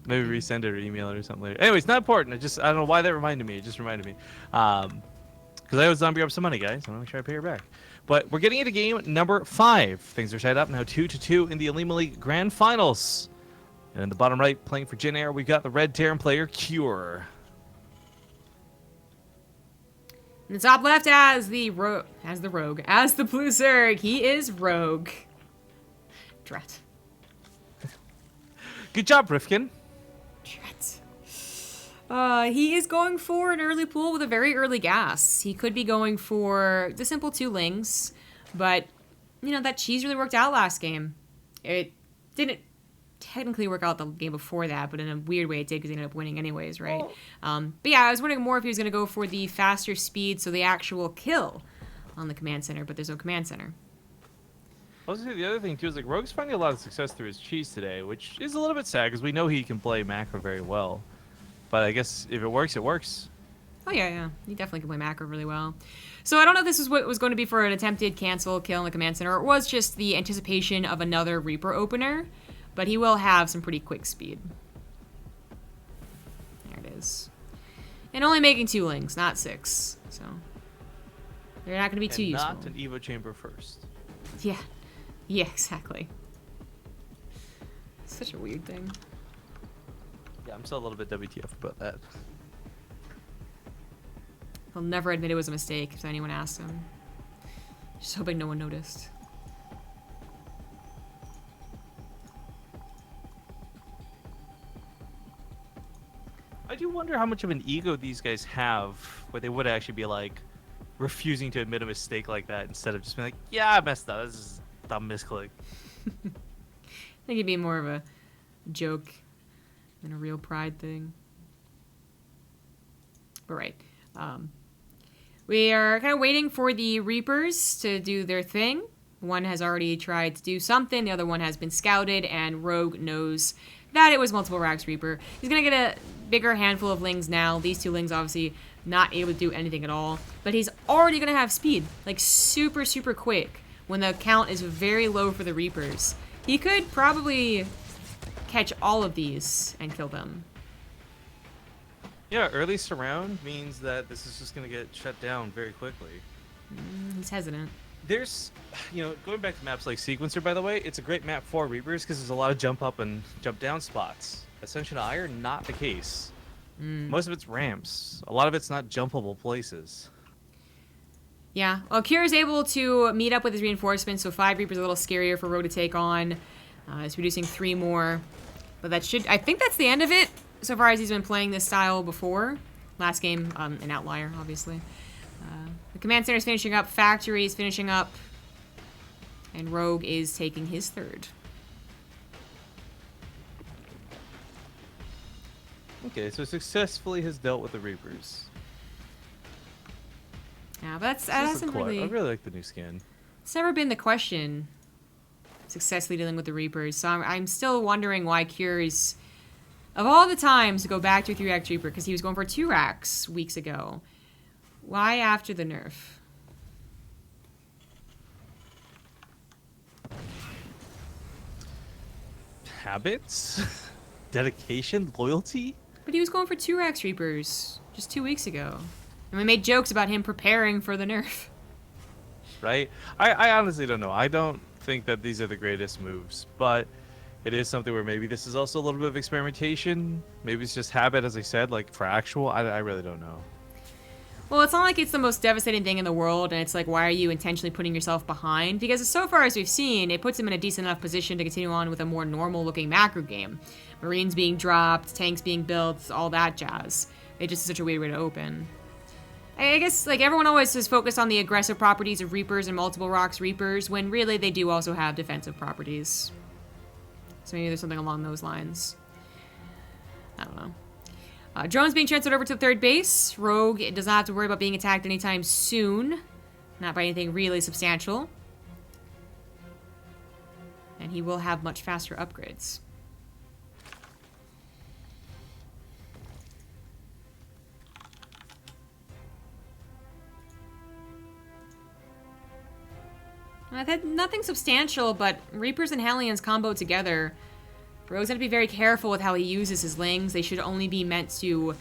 Maybe resend it or email it or something later. Anyway, it's not important. I don't know why that reminded me. It just reminded me. Because I owe Zombie up some money, guys. I want to make sure I pay her back. But we're getting into game number 5. Things are tied up now 2-2 in the Olimoleague Grand Finals. And in the bottom right, playing for Jin Air, we've got the red Terran player, Cure. In the top left, as the blue Zerg, he is Rogue. Drat. Good job, Rifkin. Drat. He is going for an early pool with a very early gas. He could be going for the simple 2 lings, but, you know, that cheese really worked out last game. It didn't technically work out the game before that, but in a weird way it did because he ended up winning anyways, right? But yeah, I was wondering more if he was going to go for the faster speed, so the actual kill on the command center, but there's no command center. I was going to say the other thing, too, is like Rogue's finding a lot of success through his cheese today, which is a little bit sad because we know he can play macro very well. But I guess if it works, it works. Oh, yeah. He definitely can play macro really well. So I don't know if this is what was going to be for an attempted cancel kill in the command center, or it was just the anticipation of another Reaper opener, but he will have some pretty quick speed. There it is. And only making 2 lings, not 6. So they're not going to be too useful. Not an Evo chamber first. Yeah, exactly. Such a weird thing. Yeah, I'm still a little bit WTF about that. He'll never admit it was a mistake if anyone asks him. Just hoping no one noticed. I do wonder how much of an ego these guys have, where they would actually be like refusing to admit a mistake like that instead of just being like, "Yeah, I messed up. This is a dumb misclick." I think it'd be more of a joke than a real pride thing. But right. We are kind of waiting for the Reapers to do their thing. One has already tried to do something, the other one has been scouted, and Rogue knows that it was multiple racks Reaper. He's going to get a bigger handful of lings now. These 2 lings obviously not able to do anything at all, but he's already going to have speed, like super, super quick when the count is very low for the Reapers. He could probably catch all of these and kill them. Yeah, early surround means that this is just going to get shut down very quickly. He's hesitant. There's, going back to maps like Sequencer, by the way, it's a great map for Reapers because there's a lot of jump up and jump down spots. Ascension to Iron, not the case. Most of it's ramps. A lot of it's not jumpable places. Yeah. Well, Cure is able to meet up with his reinforcements, so 5 Reapers a little scarier for Rogue to take on. He's producing 3 more. But that should... I think that's the end of it, so far as he's been playing this style before. Last game, an outlier, obviously. The command center is finishing up. Factory is finishing up. And Rogue is taking his 3rd. Okay, so successfully has dealt with the Reapers. Yeah, but that This is hasn't cool. really... I really like the new skin. It's never been the question, successfully dealing with the Reapers. So I'm still wondering why Cure is, of all the times to go back to a 3-rack Reaper, because he was going for 2 racks weeks ago. Why after the nerf? Habits? Dedication? Loyalty? But he was going for 2 racks Reapers just 2 weeks ago. And we made jokes about him preparing for the nerf. Right? I honestly don't know. I don't think that these are the greatest moves, but it is something where maybe this is also a little bit of experimentation. Maybe it's just habit, as I said, like for actual. I really don't know. Well, it's not like it's the most devastating thing in the world, and it's like, why are you intentionally putting yourself behind? Because so far as we've seen, it puts him in a decent enough position to continue on with a more normal-looking macro game. Marines being dropped, tanks being built, all that jazz. It just is such a weird way to open. I guess, like, everyone always is focused on the aggressive properties of Reapers and multiple rocks Reapers, when really they do also have defensive properties. So maybe there's something along those lines. I don't know. Drone's being transferred over to third base. Rogue does not have to worry about being attacked anytime soon. Not by anything really substantial. And he will have much faster upgrades. I've had nothing substantial, but Reapers and Hellions combo together. Rogue's going to be very careful with how he uses his Lings. They should only be meant to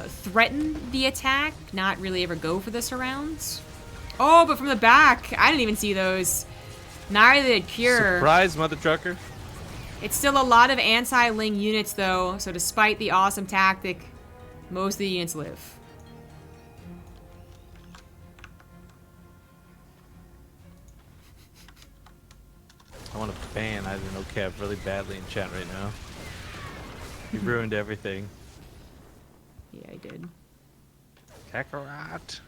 threaten the attack, not really ever go for the surrounds. Oh, but from the back, I didn't even see those. Neither did Cure. Surprise, mother trucker. It's still a lot of anti-Ling units, though, so despite the awesome tactic, most of the units live. I want to ban I don't know Kev really badly in chat right now. You ruined everything. Yeah, I did. Kakarot.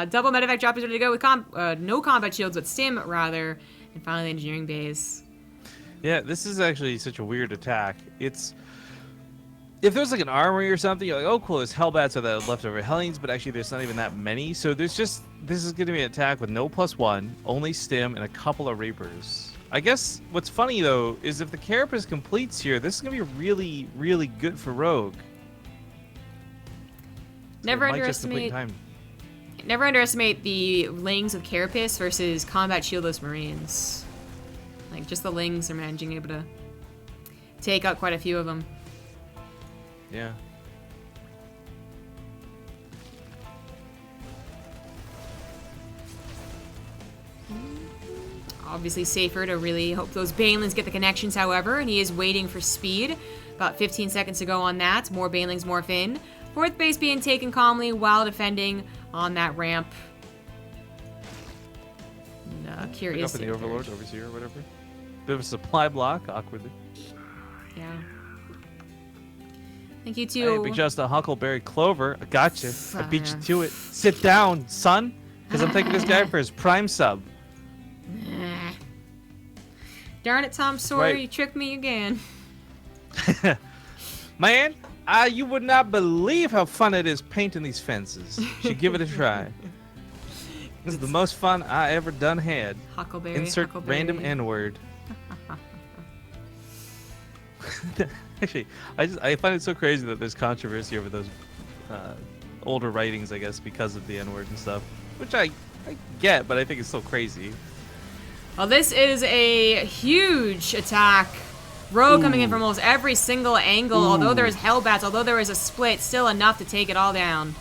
Double medevac drop is ready to go with no combat shields, but stim, rather. And finally, the engineering base. Yeah, this is actually such a weird attack. It's... If there's like an armory or something, you're like, oh cool, there's Hellbats or the leftover Hellions, but actually there's not even that many. So there's just... This is going to be an attack with no +1, only stim, and a couple of Reapers. I guess what's funny, though, is if the Carapace completes here, this is going to be really, really good for Rogue. Never underestimate the Lings with Carapace versus combat shieldless Marines. Like, just the Lings are managing able to take out quite a few of them. Yeah. Obviously safer to really hope those Banelings get the connections, however, and he is waiting for speed. About 15 seconds to go on that. More Banelings morph in. Fourth base being taken calmly while defending on that ramp. Curious. Up in the Overlord, Overseer, or whatever. Bit of a supply block, awkwardly. Yeah. Thank you, Hey, too. Big Just a Huckleberry Clover. I gotcha. I beat you to it. Sit down, son. Because I'm taking this guy for his prime sub. Darn it, Tom Sawyer, Right. you tricked me again. Man, you would not believe how fun it is painting these fences. You should give it a try. This is the most fun I ever done had. Huckleberry. Insert Huckleberry. random N-word. Actually, I find it so crazy that there's controversy over those older writings, I guess, because of the N-word and stuff. Which I get, but I think it's so crazy. Well, this is a huge attack. Rogue coming in from almost every single angle. Although there is Hellbats, although there is a split, still enough to take it all down.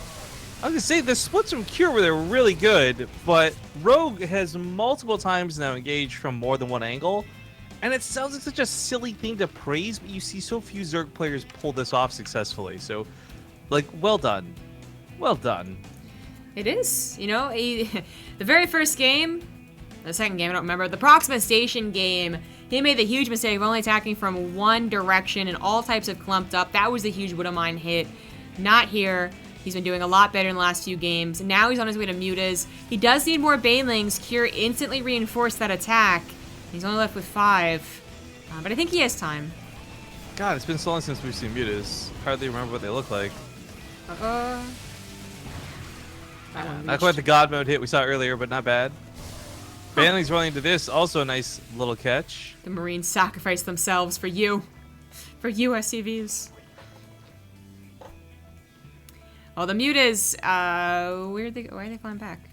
I was gonna say the splits from Cure were really good, but Rogue has multiple times now engaged from more than one angle, and it sounds like such a silly thing to praise, but you see so few Zerg players pull this off successfully. So, like, well done, well done. It is, you know, the very first game, the second game, I don't remember, the Proxima Station game, he made the huge mistake of only attacking from one direction and all types of clumped up. That was the huge Widowmine hit. Not here. He's been doing a lot better in the last few games. Now he's on his way to Mutas. He does need more Banelings. Cure instantly reinforced that attack. He's only left with 5. But I think he has time. God, it's been so long since we've seen Mutas. Hardly remember what they look like. That one Not quite the God mode hit we saw earlier, but not bad. Banelings rolling into this, also a nice little catch. The Marines sacrificed themselves for you. For you, SCVs. Oh, the Mutas, why are they flying back?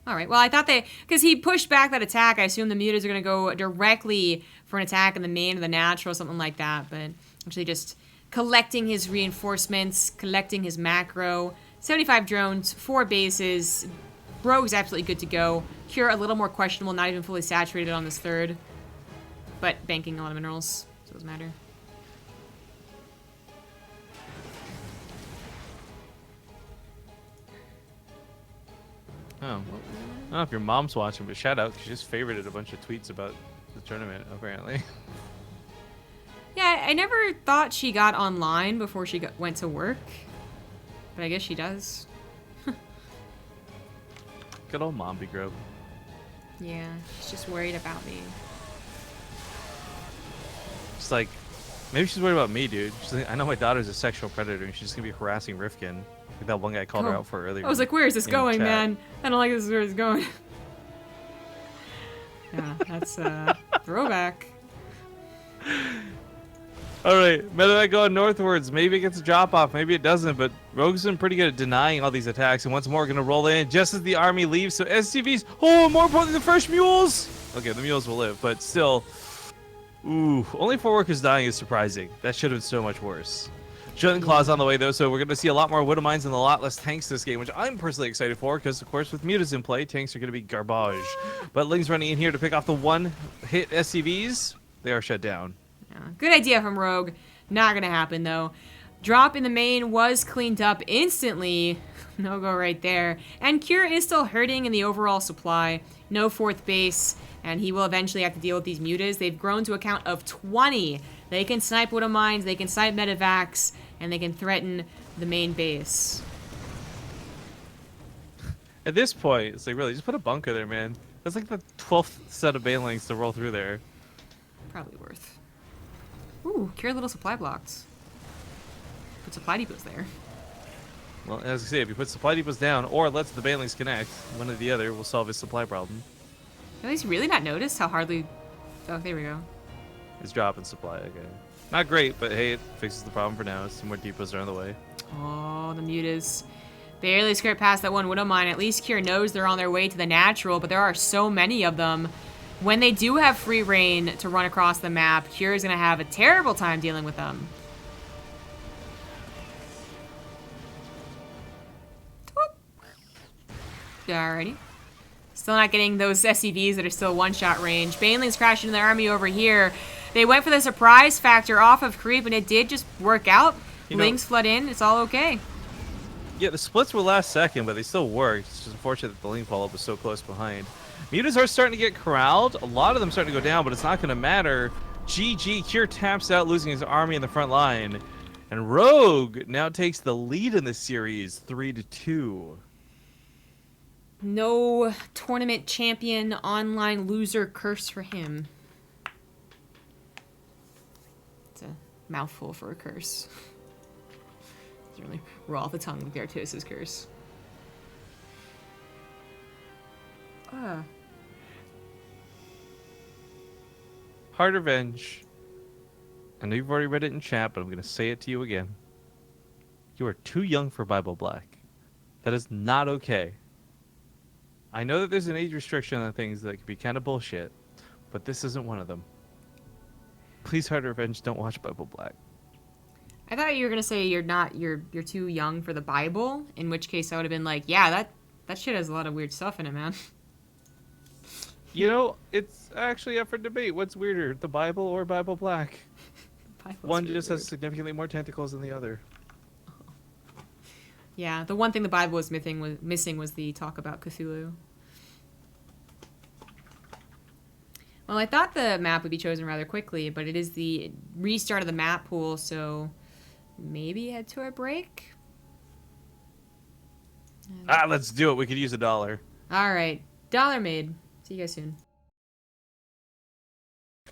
Alright, well, I thought because he pushed back that attack, I assume the Mutas are going to go directly for an attack in the main or the natural, something like that, but actually just collecting his reinforcements, collecting his macro. 75 drones, 4 bases. Rogue's absolutely good to go. Cure a little more questionable, not even fully saturated on this third, but banking a lot of minerals, so it doesn't matter. Oh, I don't know if your mom's watching, but shout out. She just favorited a bunch of tweets about the tournament, apparently. Yeah, I never thought she got online before she went to work, but I guess she does. Good old Momby Grove. Yeah, she's just worried about me. Just like Maybe she's worried about me, dude. She's like, I know my daughter's a sexual predator, and she's just gonna be harassing Rifkin. Like that one guy called her out for earlier. I was like, where is this going, chat. man? I don't like this where it's going. Yeah, that's throwback. Alright, medevac going northwards. Maybe it gets a drop off, maybe it doesn't, but Rogue's been pretty good at denying all these attacks, and once more gonna roll in just as the army leaves. So SCVs, oh, more importantly, the first mules! Okay, the mules will live, but still. Ooh, only 4 workers dying is surprising. That should have been so much worse. Jund Claw's on the way though, so we're gonna see a lot more Widow Mines and a lot less tanks this game, which I'm personally excited for, because of course with Mutas in play, tanks are gonna be garbage. But Ling's running in here to pick off the one-hit SCVs. They are shut down. Yeah, good idea from Rogue. Not gonna happen though. Drop in the main was cleaned up instantly. No go right there. And Cure is still hurting in the overall supply. No 4th base, and he will eventually have to deal with these mutas. They've grown to a count of 20. They can snipe Widow Mines, they can snipe medevacs, and they can threaten the main base. At this point, it's like, really, just put a bunker there, man. That's like the 12th set of banelings to roll through there. Probably worth. Ooh, Cure little supply blocks. Put supply depots there. Well, as I say, if you put supply depots down, or lets the banelings connect, one or the other will solve his supply problem. At least really not noticed how hardly... Oh, there we go. His drop in supply, okay. Not great, but hey, it fixes the problem for now. Some more depots are on the way. Oh, the mutas. Barely skirt past that one Widow Mine. At least Cure knows they're on their way to the natural, but there are so many of them. When they do have free reign to run across the map, Cure is going to have a terrible time dealing with them. Alrighty. Still not getting those SCVs that are still one-shot range. Baneling's crashing into the army over here. They went for the surprise factor off of creep, and it did just work out. Lings flood in. It's all okay. Yeah, the splits were last second, but they still worked. It's just unfortunate that the Ling follow-up was so close behind. Mutas are starting to get corralled. A lot of them starting to go down, but it's not going to matter. GG, Cure taps out, losing his army in the front line. And Rogue now takes the lead in this series, 3-2. No tournament champion online loser curse for him. It's a mouthful for a curse. It's really raw off the tongue with the Artosis curse. Hard Revenge. I know you've already read it in chat, but I'm going to say it to you again. You are too young for Bible Black. That is not okay. I know that there's an age restriction on things that can be kind of bullshit, but this isn't one of them. Please, Hard Revenge, don't watch Bible Black. I thought you were gonna say you're too young for the Bible, in which case I would have been like, yeah, that shit has a lot of weird stuff in it, man. You know, it's actually up for debate. What's weirder, the Bible or Bible Black? One just has significantly more tentacles than the other. Yeah, the one thing the Bible was missing was the talk about Cthulhu. Well, I thought the map would be chosen rather quickly, but it is the restart of the map pool, so maybe head to a break? Let's do it. We could use $1. All right. $1 made. See you guys soon.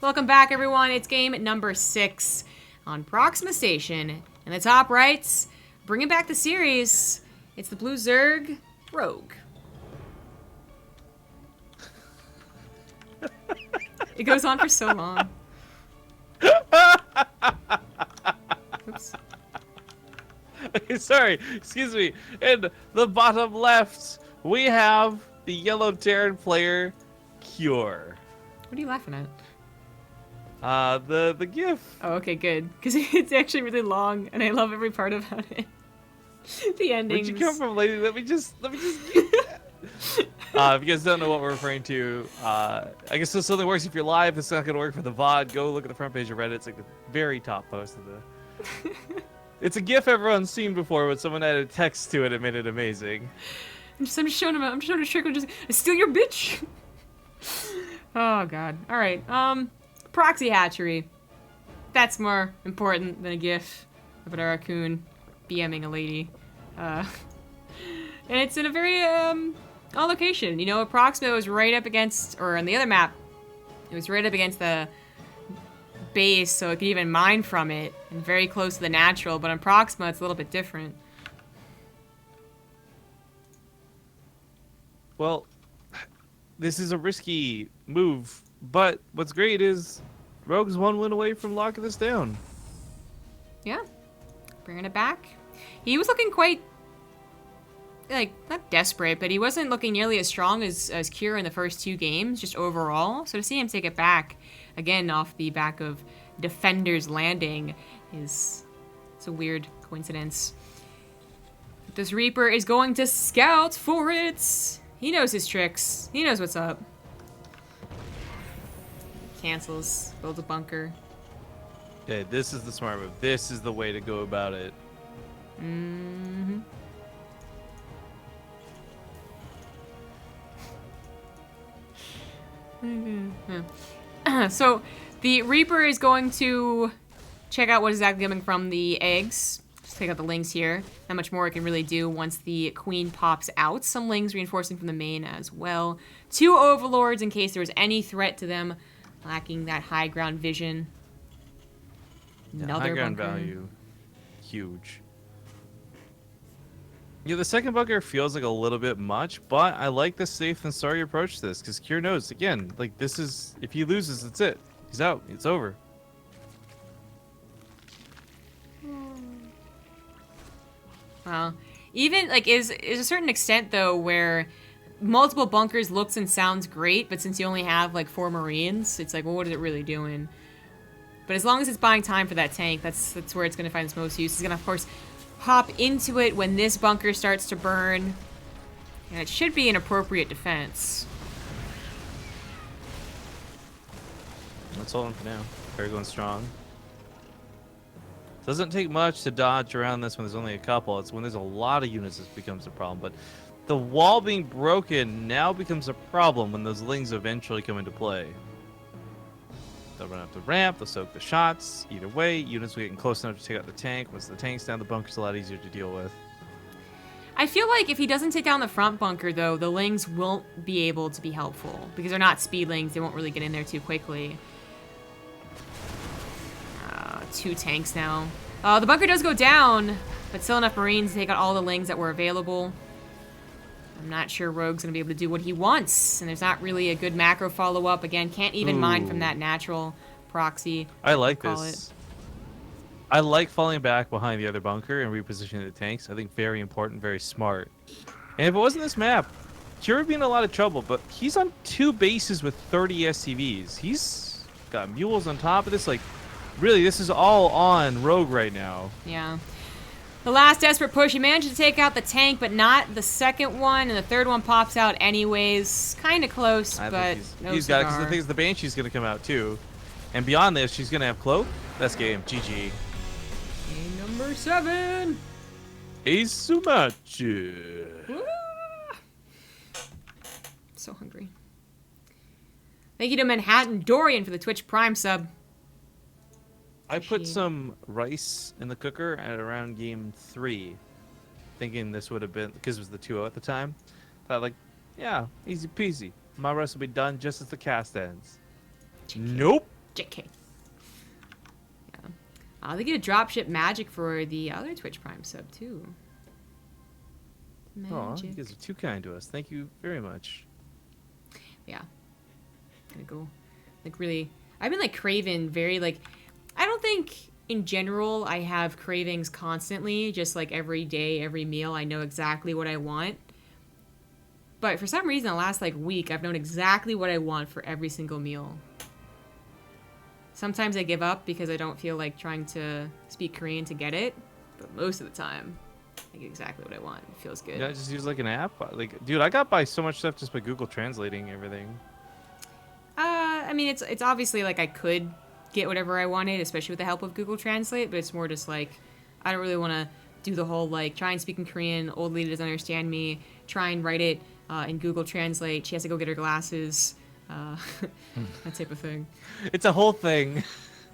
Welcome back, everyone. It's game number 6 on Proxima Station. In the top rights, bringing back the series, it's the Blue Zerg Rogue. It goes on for so long. Oops. Okay, sorry, excuse me. In the bottom left, we have the yellow Terran player, Cure. What are you laughing at? The GIF. Oh, okay, good. Because it's actually really long, and I love every part about it. The endings. Where'd you come from, lady? Let me just. If you guys don't know what we're referring to, I guess this only works if you're live. It's not gonna work for the VOD. Go look at the front page of Reddit. It's like the very top post of the. It's a GIF everyone's seen before, but someone added text to it and made it amazing. I'm just showing him. I'm showing a trick. I'm just steal your bitch. Oh god. All right. Proxy hatchery. That's more important than a GIF of a raccoon BMing a lady. And it's in a very on location. You know, Proxima was right up against, or on the other map, it was right up against the base, so it can even mine from it, and very close to the natural, but on Proxima it's a little bit different. Well, this is a risky move, but what's great is Rogue's 1 win away from locking this down. Yeah, bringing it back. He was looking quite, like, not desperate, but he wasn't looking nearly as strong as Kira in the first 2 games, just overall. So to see him take it back, again, off the back of Defender's Landing it's a weird coincidence. This Reaper is going to scout for it. He knows his tricks. He knows what's up. Cancels, builds a bunker. Yeah, this is the smart move. This is the way to go about it. Mm-hmm. So the Reaper is going to check out what is exactly coming from the eggs. Just take out the lings here. Not much more it can really do once the queen pops out. Some lings reinforcing from the main as well. 2 overlords in case there was any threat to them. Lacking that high ground vision. Yeah, Another high ground bunker. value. Huge. Yeah, the second bunker feels like a little bit much, but I like the safe and sorry approach to this, because Kier knows, again, like, this is, if he loses, that's it. He's out. It's over. Well, even, like, is a certain extent, though, where multiple bunkers looks and sounds great, but since you only have, like, 4 Marines, it's like, well, what is it really doing? But as long as it's buying time for that tank, that's where it's going to find its most use. It's going to, of course, hop into it when this bunker starts to burn. And it should be an appropriate defense. Let's hold him for now. Very going strong. Doesn't take much to dodge around this when there's only a couple. It's when there's a lot of units this becomes a problem. But the wall being broken now becomes a problem when those lings eventually come into play. They'll run up the ramp, they'll soak the shots. Either way, units will get close enough to take out the tank. Once the tank's down, the bunker's a lot easier to deal with. I feel like if he doesn't take down the front bunker, though, the lings won't be able to be helpful. Because they're not speedlings, they won't really get in there too quickly. 2 tanks now. The bunker does go down, but still enough Marines to take out all the lings that were available. I'm not sure Rogue's going to be able to do what he wants, and there's not really a good macro follow-up. Again, can't even mine from that natural proxy. I like this. I like falling back behind the other bunker and repositioning the tanks. I think very important, very smart. And if it wasn't this map, Kira would be in a lot of trouble, but he's on 2 bases with 30 SCVs. He's got mules on top of this. Like, really, this is all on Rogue right now. Yeah. The last desperate push, he managed to take out the tank, but not the second one, and the third one pops out anyways. Kind of close, but no he's got it, because cigar. the thing is, the Banshee's going to come out too. And beyond this, she's going to have Cloak. That's game. GG. Game number 7. Ace Sumachi. So hungry. Thank you to Manhattan Dorian for the Twitch Prime sub. I put some rice in the cooker at around game 3, thinking this would have been, because it was the 2-0 at the time. Thought, like, yeah, easy peasy. My rice will be done just as the cast ends. JK. Nope. JK. Yeah. They get a dropship magic for the other Twitch Prime sub, too. Aw, Magic. you guys are too kind to us. Thank you very much. Yeah. Gonna go, like, really, I've been, like, craving very, like, I don't think in general I have cravings constantly, just like every day, every meal, I know exactly what I want. But for some reason the last like week I've known exactly what I want for every single meal. Sometimes I give up because I don't feel like trying to speak Korean to get it, but most of the time I get exactly what I want. It feels good. Yeah, just use like an app. Like, dude, I got by so much stuff just by Google translating everything. I mean, it's obviously like I could get whatever I wanted, especially with the help of Google Translate, but it's more just like I don't really want to do the whole like try and speak in Korean, old lady doesn't understand me, try and write it in Google Translate, she has to go get her glasses, that type of thing. It's a whole thing.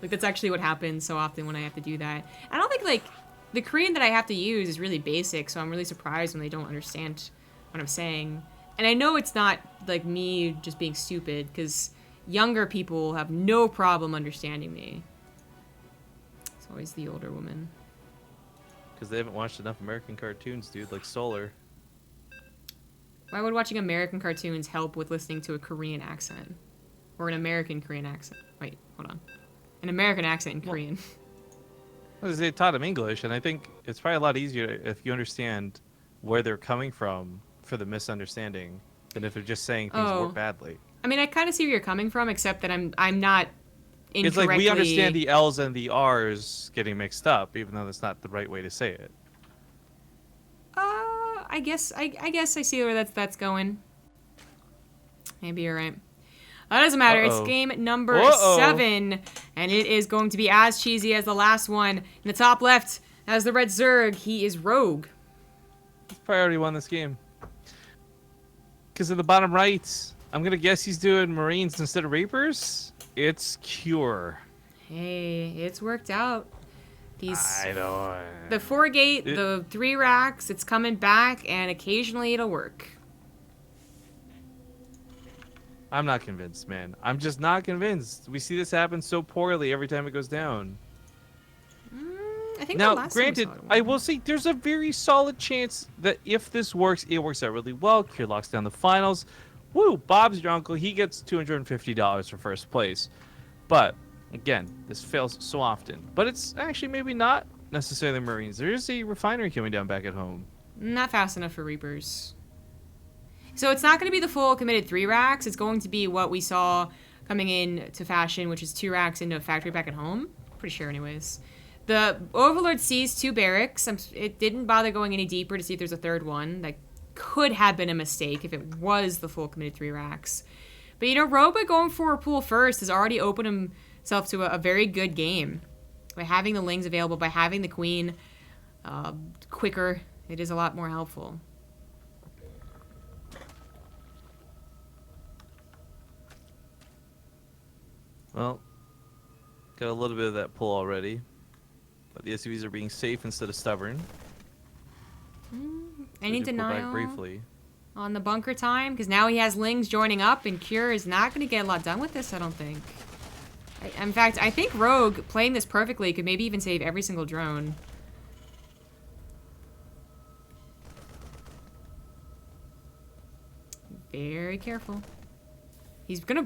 Like that's actually what happens so often when I have to do that. I don't think like the Korean that I have to use is really basic, so I'm really surprised when they don't understand what I'm saying. And I know it's not like me just being stupid, because younger people have no problem understanding me. Always the older woman. Because they haven't watched enough American cartoons, dude, like Solar. Why would watching American cartoons help with listening to a Korean accent? Or an American Korean accent? Wait, hold on. An American accent in Korean. Well, they taught them English, and I think it's probably a lot easier if you understand where they're coming from for the misunderstanding than if they're just saying things work badly. I mean, I kind of see where you're coming from, except that I'm not incorrectly... It's like we understand the L's and the R's getting mixed up, even though that's not the right way to say it. I guess I see where that's going. Maybe you're right. That doesn't matter. It's game number 7, and it is going to be as cheesy as the last one. In the top left, as the red Zerg, he is Rogue. He's probably already won this game. Because in the bottom right, I'm going to guess he's doing Marines instead of Reapers. It's Cure. Hey, it's worked out. I know. The 4-gate, the 3 racks, it's coming back, and occasionally it'll work. I'm not convinced, man. I'm just not convinced. We see this happen so poorly every time it goes down. I think now, granted, I will say there's a very solid chance that if this works, it works out really well. Cure locks down the finals. Woo! Bob's your uncle. He gets $250 for first place. But again, this fails so often. But it's actually maybe not necessarily Marines. There is a refinery coming down back at home. Not fast enough for Reapers. So it's not going to be the full committed 3 racks. It's going to be what we saw coming in to fashion, which is 2 racks into a factory back at home. Pretty sure anyways. The Overlord sees 2 barracks. It didn't bother going any deeper to see if there's a third one. That could have been a mistake if it was the full committed 3 racks. But, you know, Rogue by going for a pool first has already opened himself to a very good game. By having the Lings available, by having the Queen quicker, it is a lot more helpful. Well, got a little bit of that pull already. But the SUVs are being safe instead of stubborn. Any denial briefly on the bunker time? Because now he has Lings joining up, and Cure is not going to get a lot done with this, I don't think. In fact, I think Rogue, playing this perfectly, could maybe even save every single drone. Very careful. He's gonna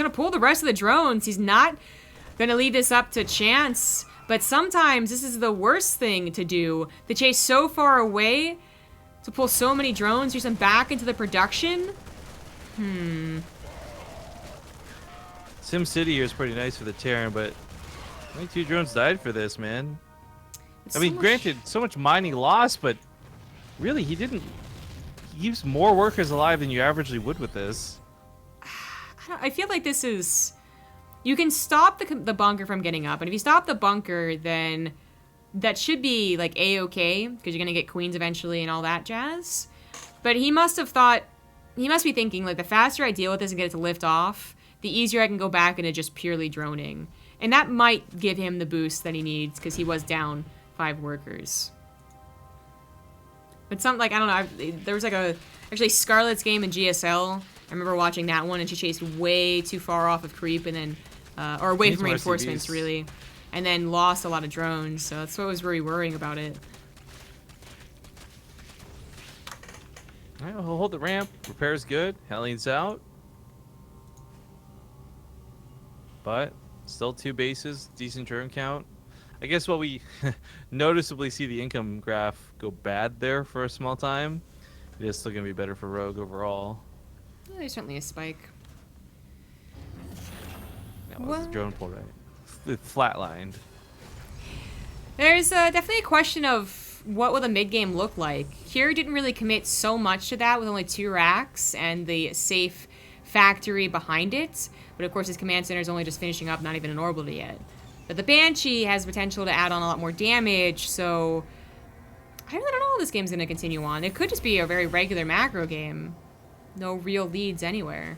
pull the rest of the drones. He's not gonna leave this up to chance. But sometimes this is the worst thing to do. To chase so far away, to pull so many drones, use them back into the production. Sim City here is pretty nice for the Terran, but only 2 drones died for this, man. I mean, granted, so much mining lost, but really, he keeps more workers alive than you averagely would with this. I feel like this is... You can stop the bunker from getting up, and if you stop the bunker, then that should be, like, A-okay, because you're going to get queens eventually and all that jazz. But he must have thought... He must be thinking, like, the faster I deal with this and get it to lift off, the easier I can go back into just purely droning. And that might give him the boost that he needs, because he was down 5 workers. But something like, I don't know, there was like actually Scarlet's game in GSL. I remember watching that one, and she chased way too far off of creep, and then, or away from reinforcements, really, and then lost a lot of drones. So that's what was really worrying about it. All right, we'll hold the ramp. Repair's good. Helene's out. But still 2 bases, decent drone count. I guess what we noticeably see the income graph go bad there for a small time. It is still going to be better for Rogue overall. Yeah, there's certainly a spike. That was the drone pull, right? It flatlined. There's definitely a question of what will the mid-game look like. Here didn't really commit so much to that with only 2 racks and the safe factory behind it. But of course his command center is only just finishing up, not even an orbital yet. But the Banshee has potential to add on a lot more damage, so I really don't know how this game's going to continue on. It could just be a very regular macro game. No real leads anywhere.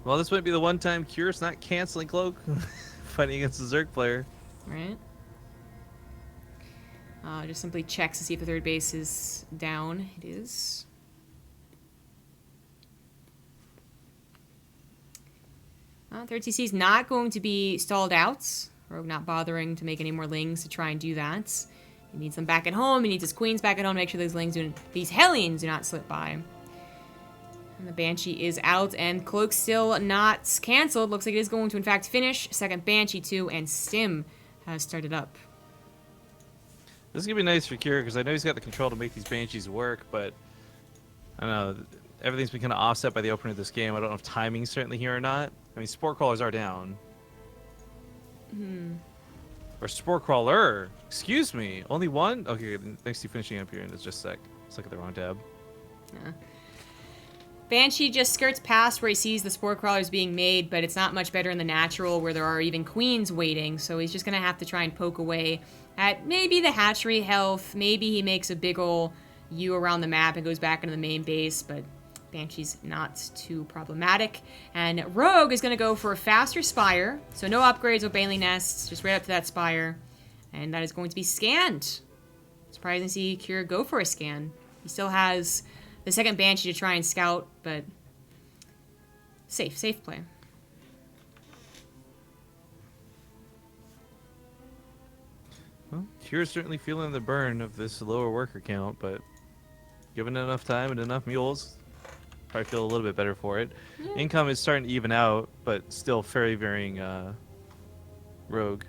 Well, this might be the one time Cure's not canceling Cloak fighting against the Zerg player. Right. Just simply checks to see if the 3rd base is down. It is. Third CC is not going to be stalled out. Rogue not bothering to make any more lings to try and do that. He needs them back at home. He needs his queens back at home to make sure these Hellions do not slip by. And the Banshee is out, and Cloak still not canceled. Looks like it is going to, in fact, finish. Second Banshee, too, and Stim has started up. This is going to be nice for Kira, because I know he's got the control to make these Banshees work, but I don't know. Everything's been kind of offset by the opener of this game. I don't know if timing's certainly here or not. I mean, Spore Crawlers are down. Or Spore Crawler. Excuse me. Only one? Okay, thanks to finishing up here, and it's just a sec. Let's look at the wrong tab. Yeah. Banshee just skirts past where he sees the Spore Crawlers being made, but it's not much better in the natural where there are even queens waiting, so he's just going to have to try and poke away at maybe the hatchery health. Maybe he makes a big ol' U around the map and goes back into the main base, but Banshee's not too problematic. And Rogue is going to go for a faster Spire, so no upgrades with Bailey Nests, just right up to that Spire, and that is going to be scanned. Surprising to see Kira go for a scan. He still has the second Banshee to try and scout, but safe play. Well, Kira's certainly feeling the burn of this lower worker count, but given it enough time and enough mules, probably feel a little bit better for it. Yeah. Income is starting to even out, but still very varying Rogue.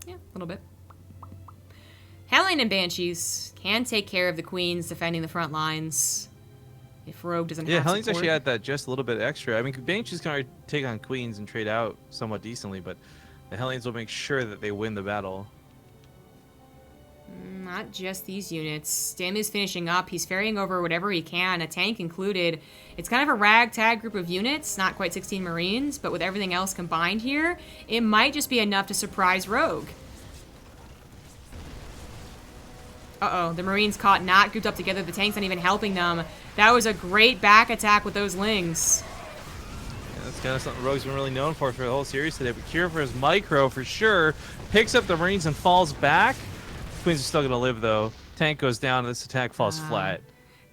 Yeah, a little bit. Hellion and Banshees can take care of the queens defending the front lines if Rogue doesn't have Hellion's support. actually had that just a little bit extra. I mean, Banshees can already take on queens and trade out somewhat decently, but the Hellions will make sure that they win the battle. Not just these units. Stim is finishing up. He's ferrying over whatever he can, a tank included. It's kind of a ragtag group of units, not quite 16 Marines, but with everything else combined here, it might just be enough to surprise Rogue. Uh-oh, the Marines caught not grouped up together. The tank's not even helping them. That was a great back attack with those lings. Yeah, that's kind of something Rogue's been really known for the whole series today. But Kira for his micro, for sure, picks up the Marines and falls back. Queens are still going to live, though. Tank goes down, and this attack falls flat.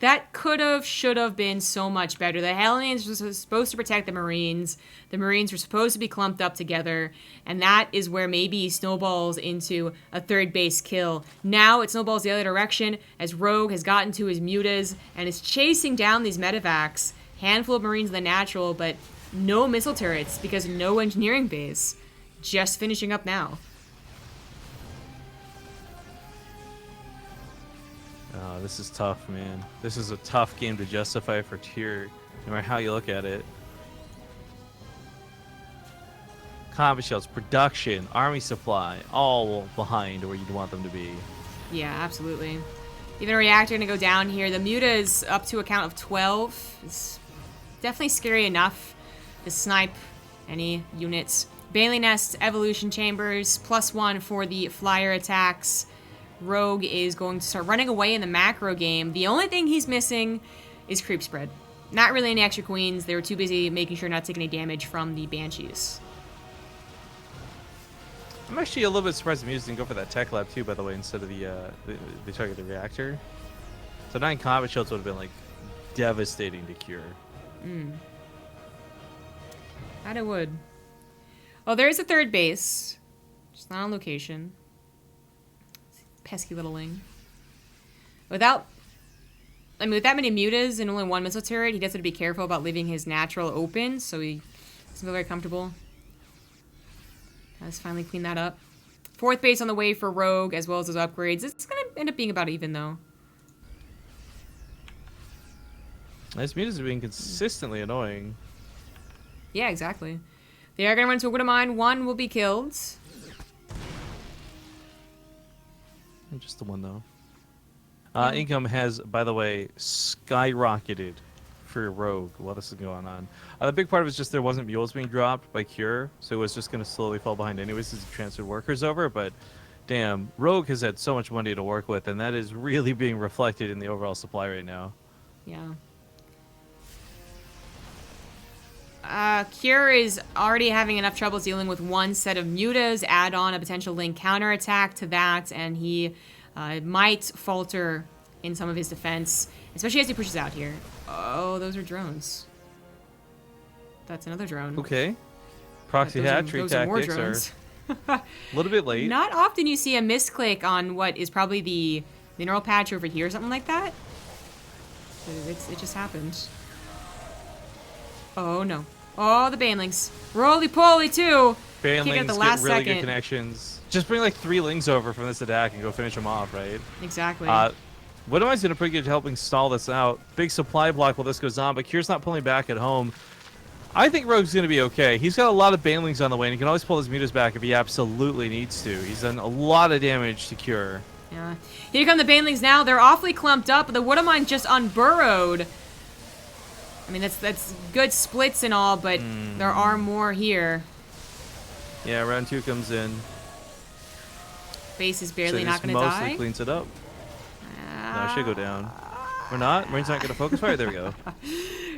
That could have, should have been so much better. The Hellions were supposed to protect the Marines. The Marines were supposed to be clumped up together. And that is where maybe he snowballs into a third base kill. Now it snowballs the other direction as Rogue has gotten to his mutas and is chasing down these medevacs. Handful of Marines in the natural, but no missile turrets because no engineering base. Just finishing up now. Oh, this is tough, man. This is a tough game to justify for tier, no matter how you look at it. Combat shells, production, army supply, all behind where you'd want them to be. Yeah, absolutely. Even a reactor gonna go down here. The Muta is up to a count of 12. It's definitely scary enough to snipe any units. Bailey Nest, Evolution Chambers, +1 for the flyer attacks. Rogue is going to start running away in the macro game. The only thing he's missing is creep spread. Not really any extra queens. They were too busy making sure not to take any damage from the Banshees. I'm actually a little bit surprised the Muse didn't go for that tech lab too, by the way, instead of the targeted reactor. So 9 combat shields would have been like devastating to cure. That it would. Well, there's a third base. Just not on location. Pesky little ling. With that many mutas and only 1 missile turret, he does have to be careful about leaving his natural open, so he doesn't feel very comfortable. Let's finally clean that up. 4th base on the way for Rogue, as well as those upgrades. It's going to end up being about even, though. These mutas are being consistently annoying. Yeah, exactly. They are going to run into a Widow Mine. 1 will be killed. Just the one, though. Income has, by the way, skyrocketed for Rogue while this is going on. The big part of it is just there wasn't mules being dropped by Cure, so it was just going to slowly fall behind anyways as he transferred workers over, but damn, Rogue has had so much money to work with, and that is really being reflected in the overall supply right now. Yeah. Cure is already having enough trouble dealing with 1 set of mutas, add on a potential link counterattack to that, and he might falter in some of his defense, especially as he pushes out here. Oh, those are drones. That's another drone. Okay. Proxy hatchery Those are more tactics are drones. a little bit late. Not often you see a misclick on what is probably the mineral patch over here, something like that. It just happened. Oh no. Oh, the banelings. Roly-poly too. Banelings get really good connections. Just bring like 3 lings over from this attack and go finish them off, right? Exactly. Widowmine's doing a pretty good at helping stall this out. Big supply block while this goes on, but Kier's not pulling back at home. I think Rogue's going to be okay. He's got a lot of banelings on the way, and he can always pull his mutas back if he absolutely needs to. He's done a lot of damage to Kier. Yeah. Here come the banelings now. They're awfully clumped up, but the Widowmine just unburrowed. I mean, that's good splits and all, but there are more here. Yeah, round 2 comes in. Base is barely not going to die. Mostly cleans it up. No, it should go down. Or not. Marine's not going to focus fire. There we go.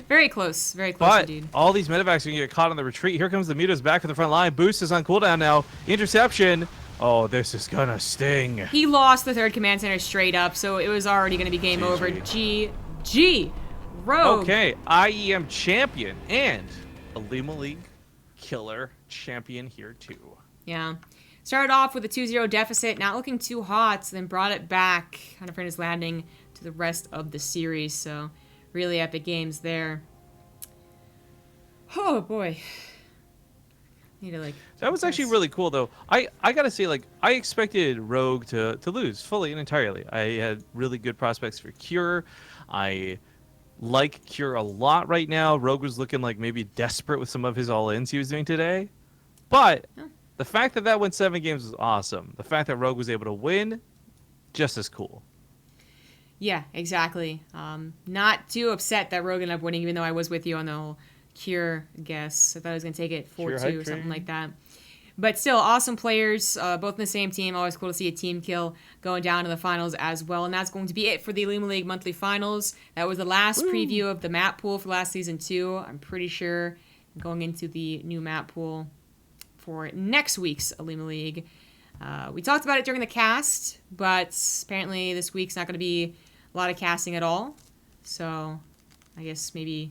Very close But indeed. all these medevacs are going to get caught on the retreat. Here comes the mutas back to the front line. Boost is on cooldown now. Interception. Oh, this is going to sting. He lost the 3rd command center straight up, so it was already going to be game over. GG. Rogue. Okay, IEM champion and Olimoleague killer champion here too. Yeah. Started off with a 2-0 deficit, not looking too hot, then brought it back on a Furnace Landing to the rest of the series, so really epic games there. Oh boy. Need to that was actually really cool though. I gotta say, like, I expected Rogue to lose fully and entirely. I had really good prospects for Cure. I like Cure a lot right now. Rogue was looking like maybe desperate with some of his all-ins he was doing today. But the fact that that went 7 games was awesome. The fact that Rogue was able to win, just as cool. Yeah, exactly. Not too upset that Rogue ended up winning, even though I was with you on the whole Cure guess. I thought I was going to take it 4-2 or something like that. But still, awesome players, both in the same team. Always cool to see a team kill going down to the finals as well. And that's going to be it for the Olimoleague monthly finals. That was the last preview of the map pool for last season 2. I'm pretty sure going into the new map pool for next week's Olimoleague. We talked about it during the cast, but apparently this week's not going to be a lot of casting at all. So I guess maybe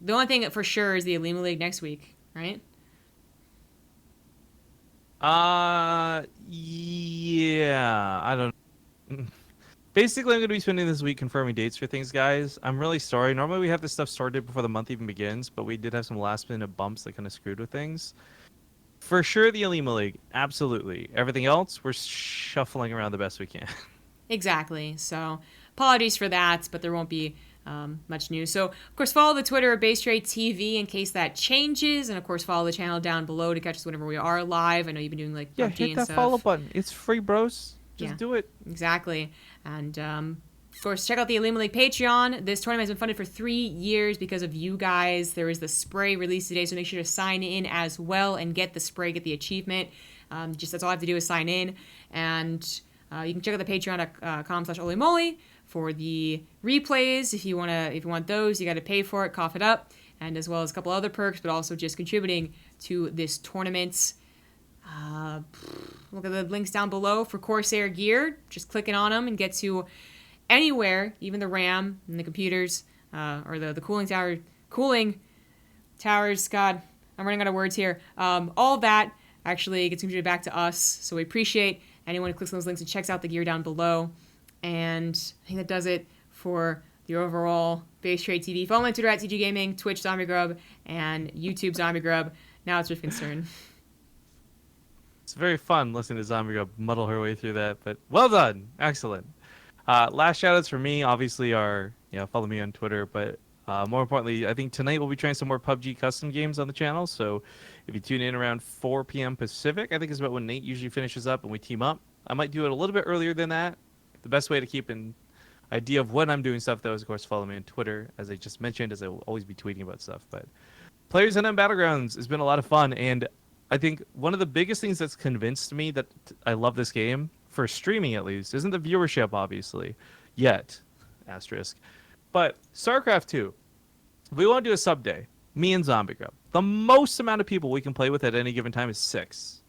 the only thing for sure is the Olimoleague next week, right? Yeah, I don't. Basically, I'm going to be spending this week confirming dates for things, guys. I'm really sorry. Normally, we have this stuff sorted before the month even begins, but we did have some last-minute bumps that kind of screwed with things. For sure, the Olimoleague, absolutely. Everything else, we're shuffling around the best we can. Exactly. So, apologies for that, but there won't be much news. So, of course, follow the Twitter of BaseTradeTV in case that changes, and of course, follow the channel down below to catch us whenever we are live. I know you've been doing like PUBG hit and that stuff. follow button. It's free, bros. Just do it. Exactly. And of course, check out the Olimoleague Patreon. This tournament has been funded for 3 years because of you guys. There is the spray released today, so make sure to sign in as well and get the spray, get the achievement. Just that's all I have to do is sign in, and you can check out the patreon.com/Olimoleague for the replays. If you want those, you got to pay for it, cough it up, and as well as a couple other perks, but also just contributing to this tournament. Look at the links down below for Corsair Gear. Just clicking on them and get to anywhere, even the RAM and the computers, or the cooling towers. God, I'm running out of words here. All of that actually gets contributed back to us, so we appreciate anyone who clicks on those links and checks out the gear down below. And I think that does it for the overall Base Trade TV. Follow me on Twitter at TG Gaming, Twitch ZombieGrub, and YouTube ZombieGrub. Now it's with concern. It's very fun listening to ZombieGrub muddle her way through that, but well done. Excellent. Last shoutouts for me, obviously, are, follow me on Twitter, but more importantly, I think tonight we'll be trying some more PUBG custom games on the channel, so if you tune in around 4 p.m. Pacific, I think is about when Nate usually finishes up and we team up. I might do it a little bit earlier than that. The best way to keep an idea of when I'm doing stuff, though, is, of course, follow me on Twitter, as I just mentioned, as I will always be tweeting about stuff. But Players Unknown Battlegrounds has been a lot of fun, and I think one of the biggest things that's convinced me that I love this game, for streaming at least, isn't the viewership, obviously, yet, asterisk, but StarCraft 2. If we want to do a sub day, me and ZombieGrub, the most amount of people we can play with at any given time is 6.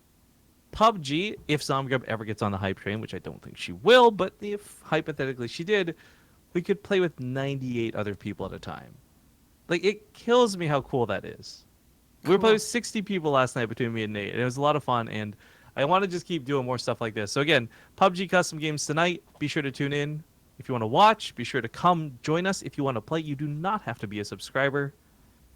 PUBG, if ZombieGrub ever gets on the hype train, which I don't think she will, but if hypothetically she did, we could play with 98 other people at a time. Like, it kills me how cool that is. We were playing Cool. with 60 people last night between me and Nate, and it was a lot of fun. And I want to just keep doing more stuff like this. So again, PUBG custom games tonight. Be sure to tune in if you want to watch. Be sure to come join us if you want to play. You do not have to be a subscriber.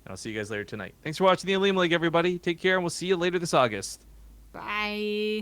And I'll see you guys later tonight. Thanks for watching the Olimoleague, everybody. Take care, and we'll see you later this August. Bye.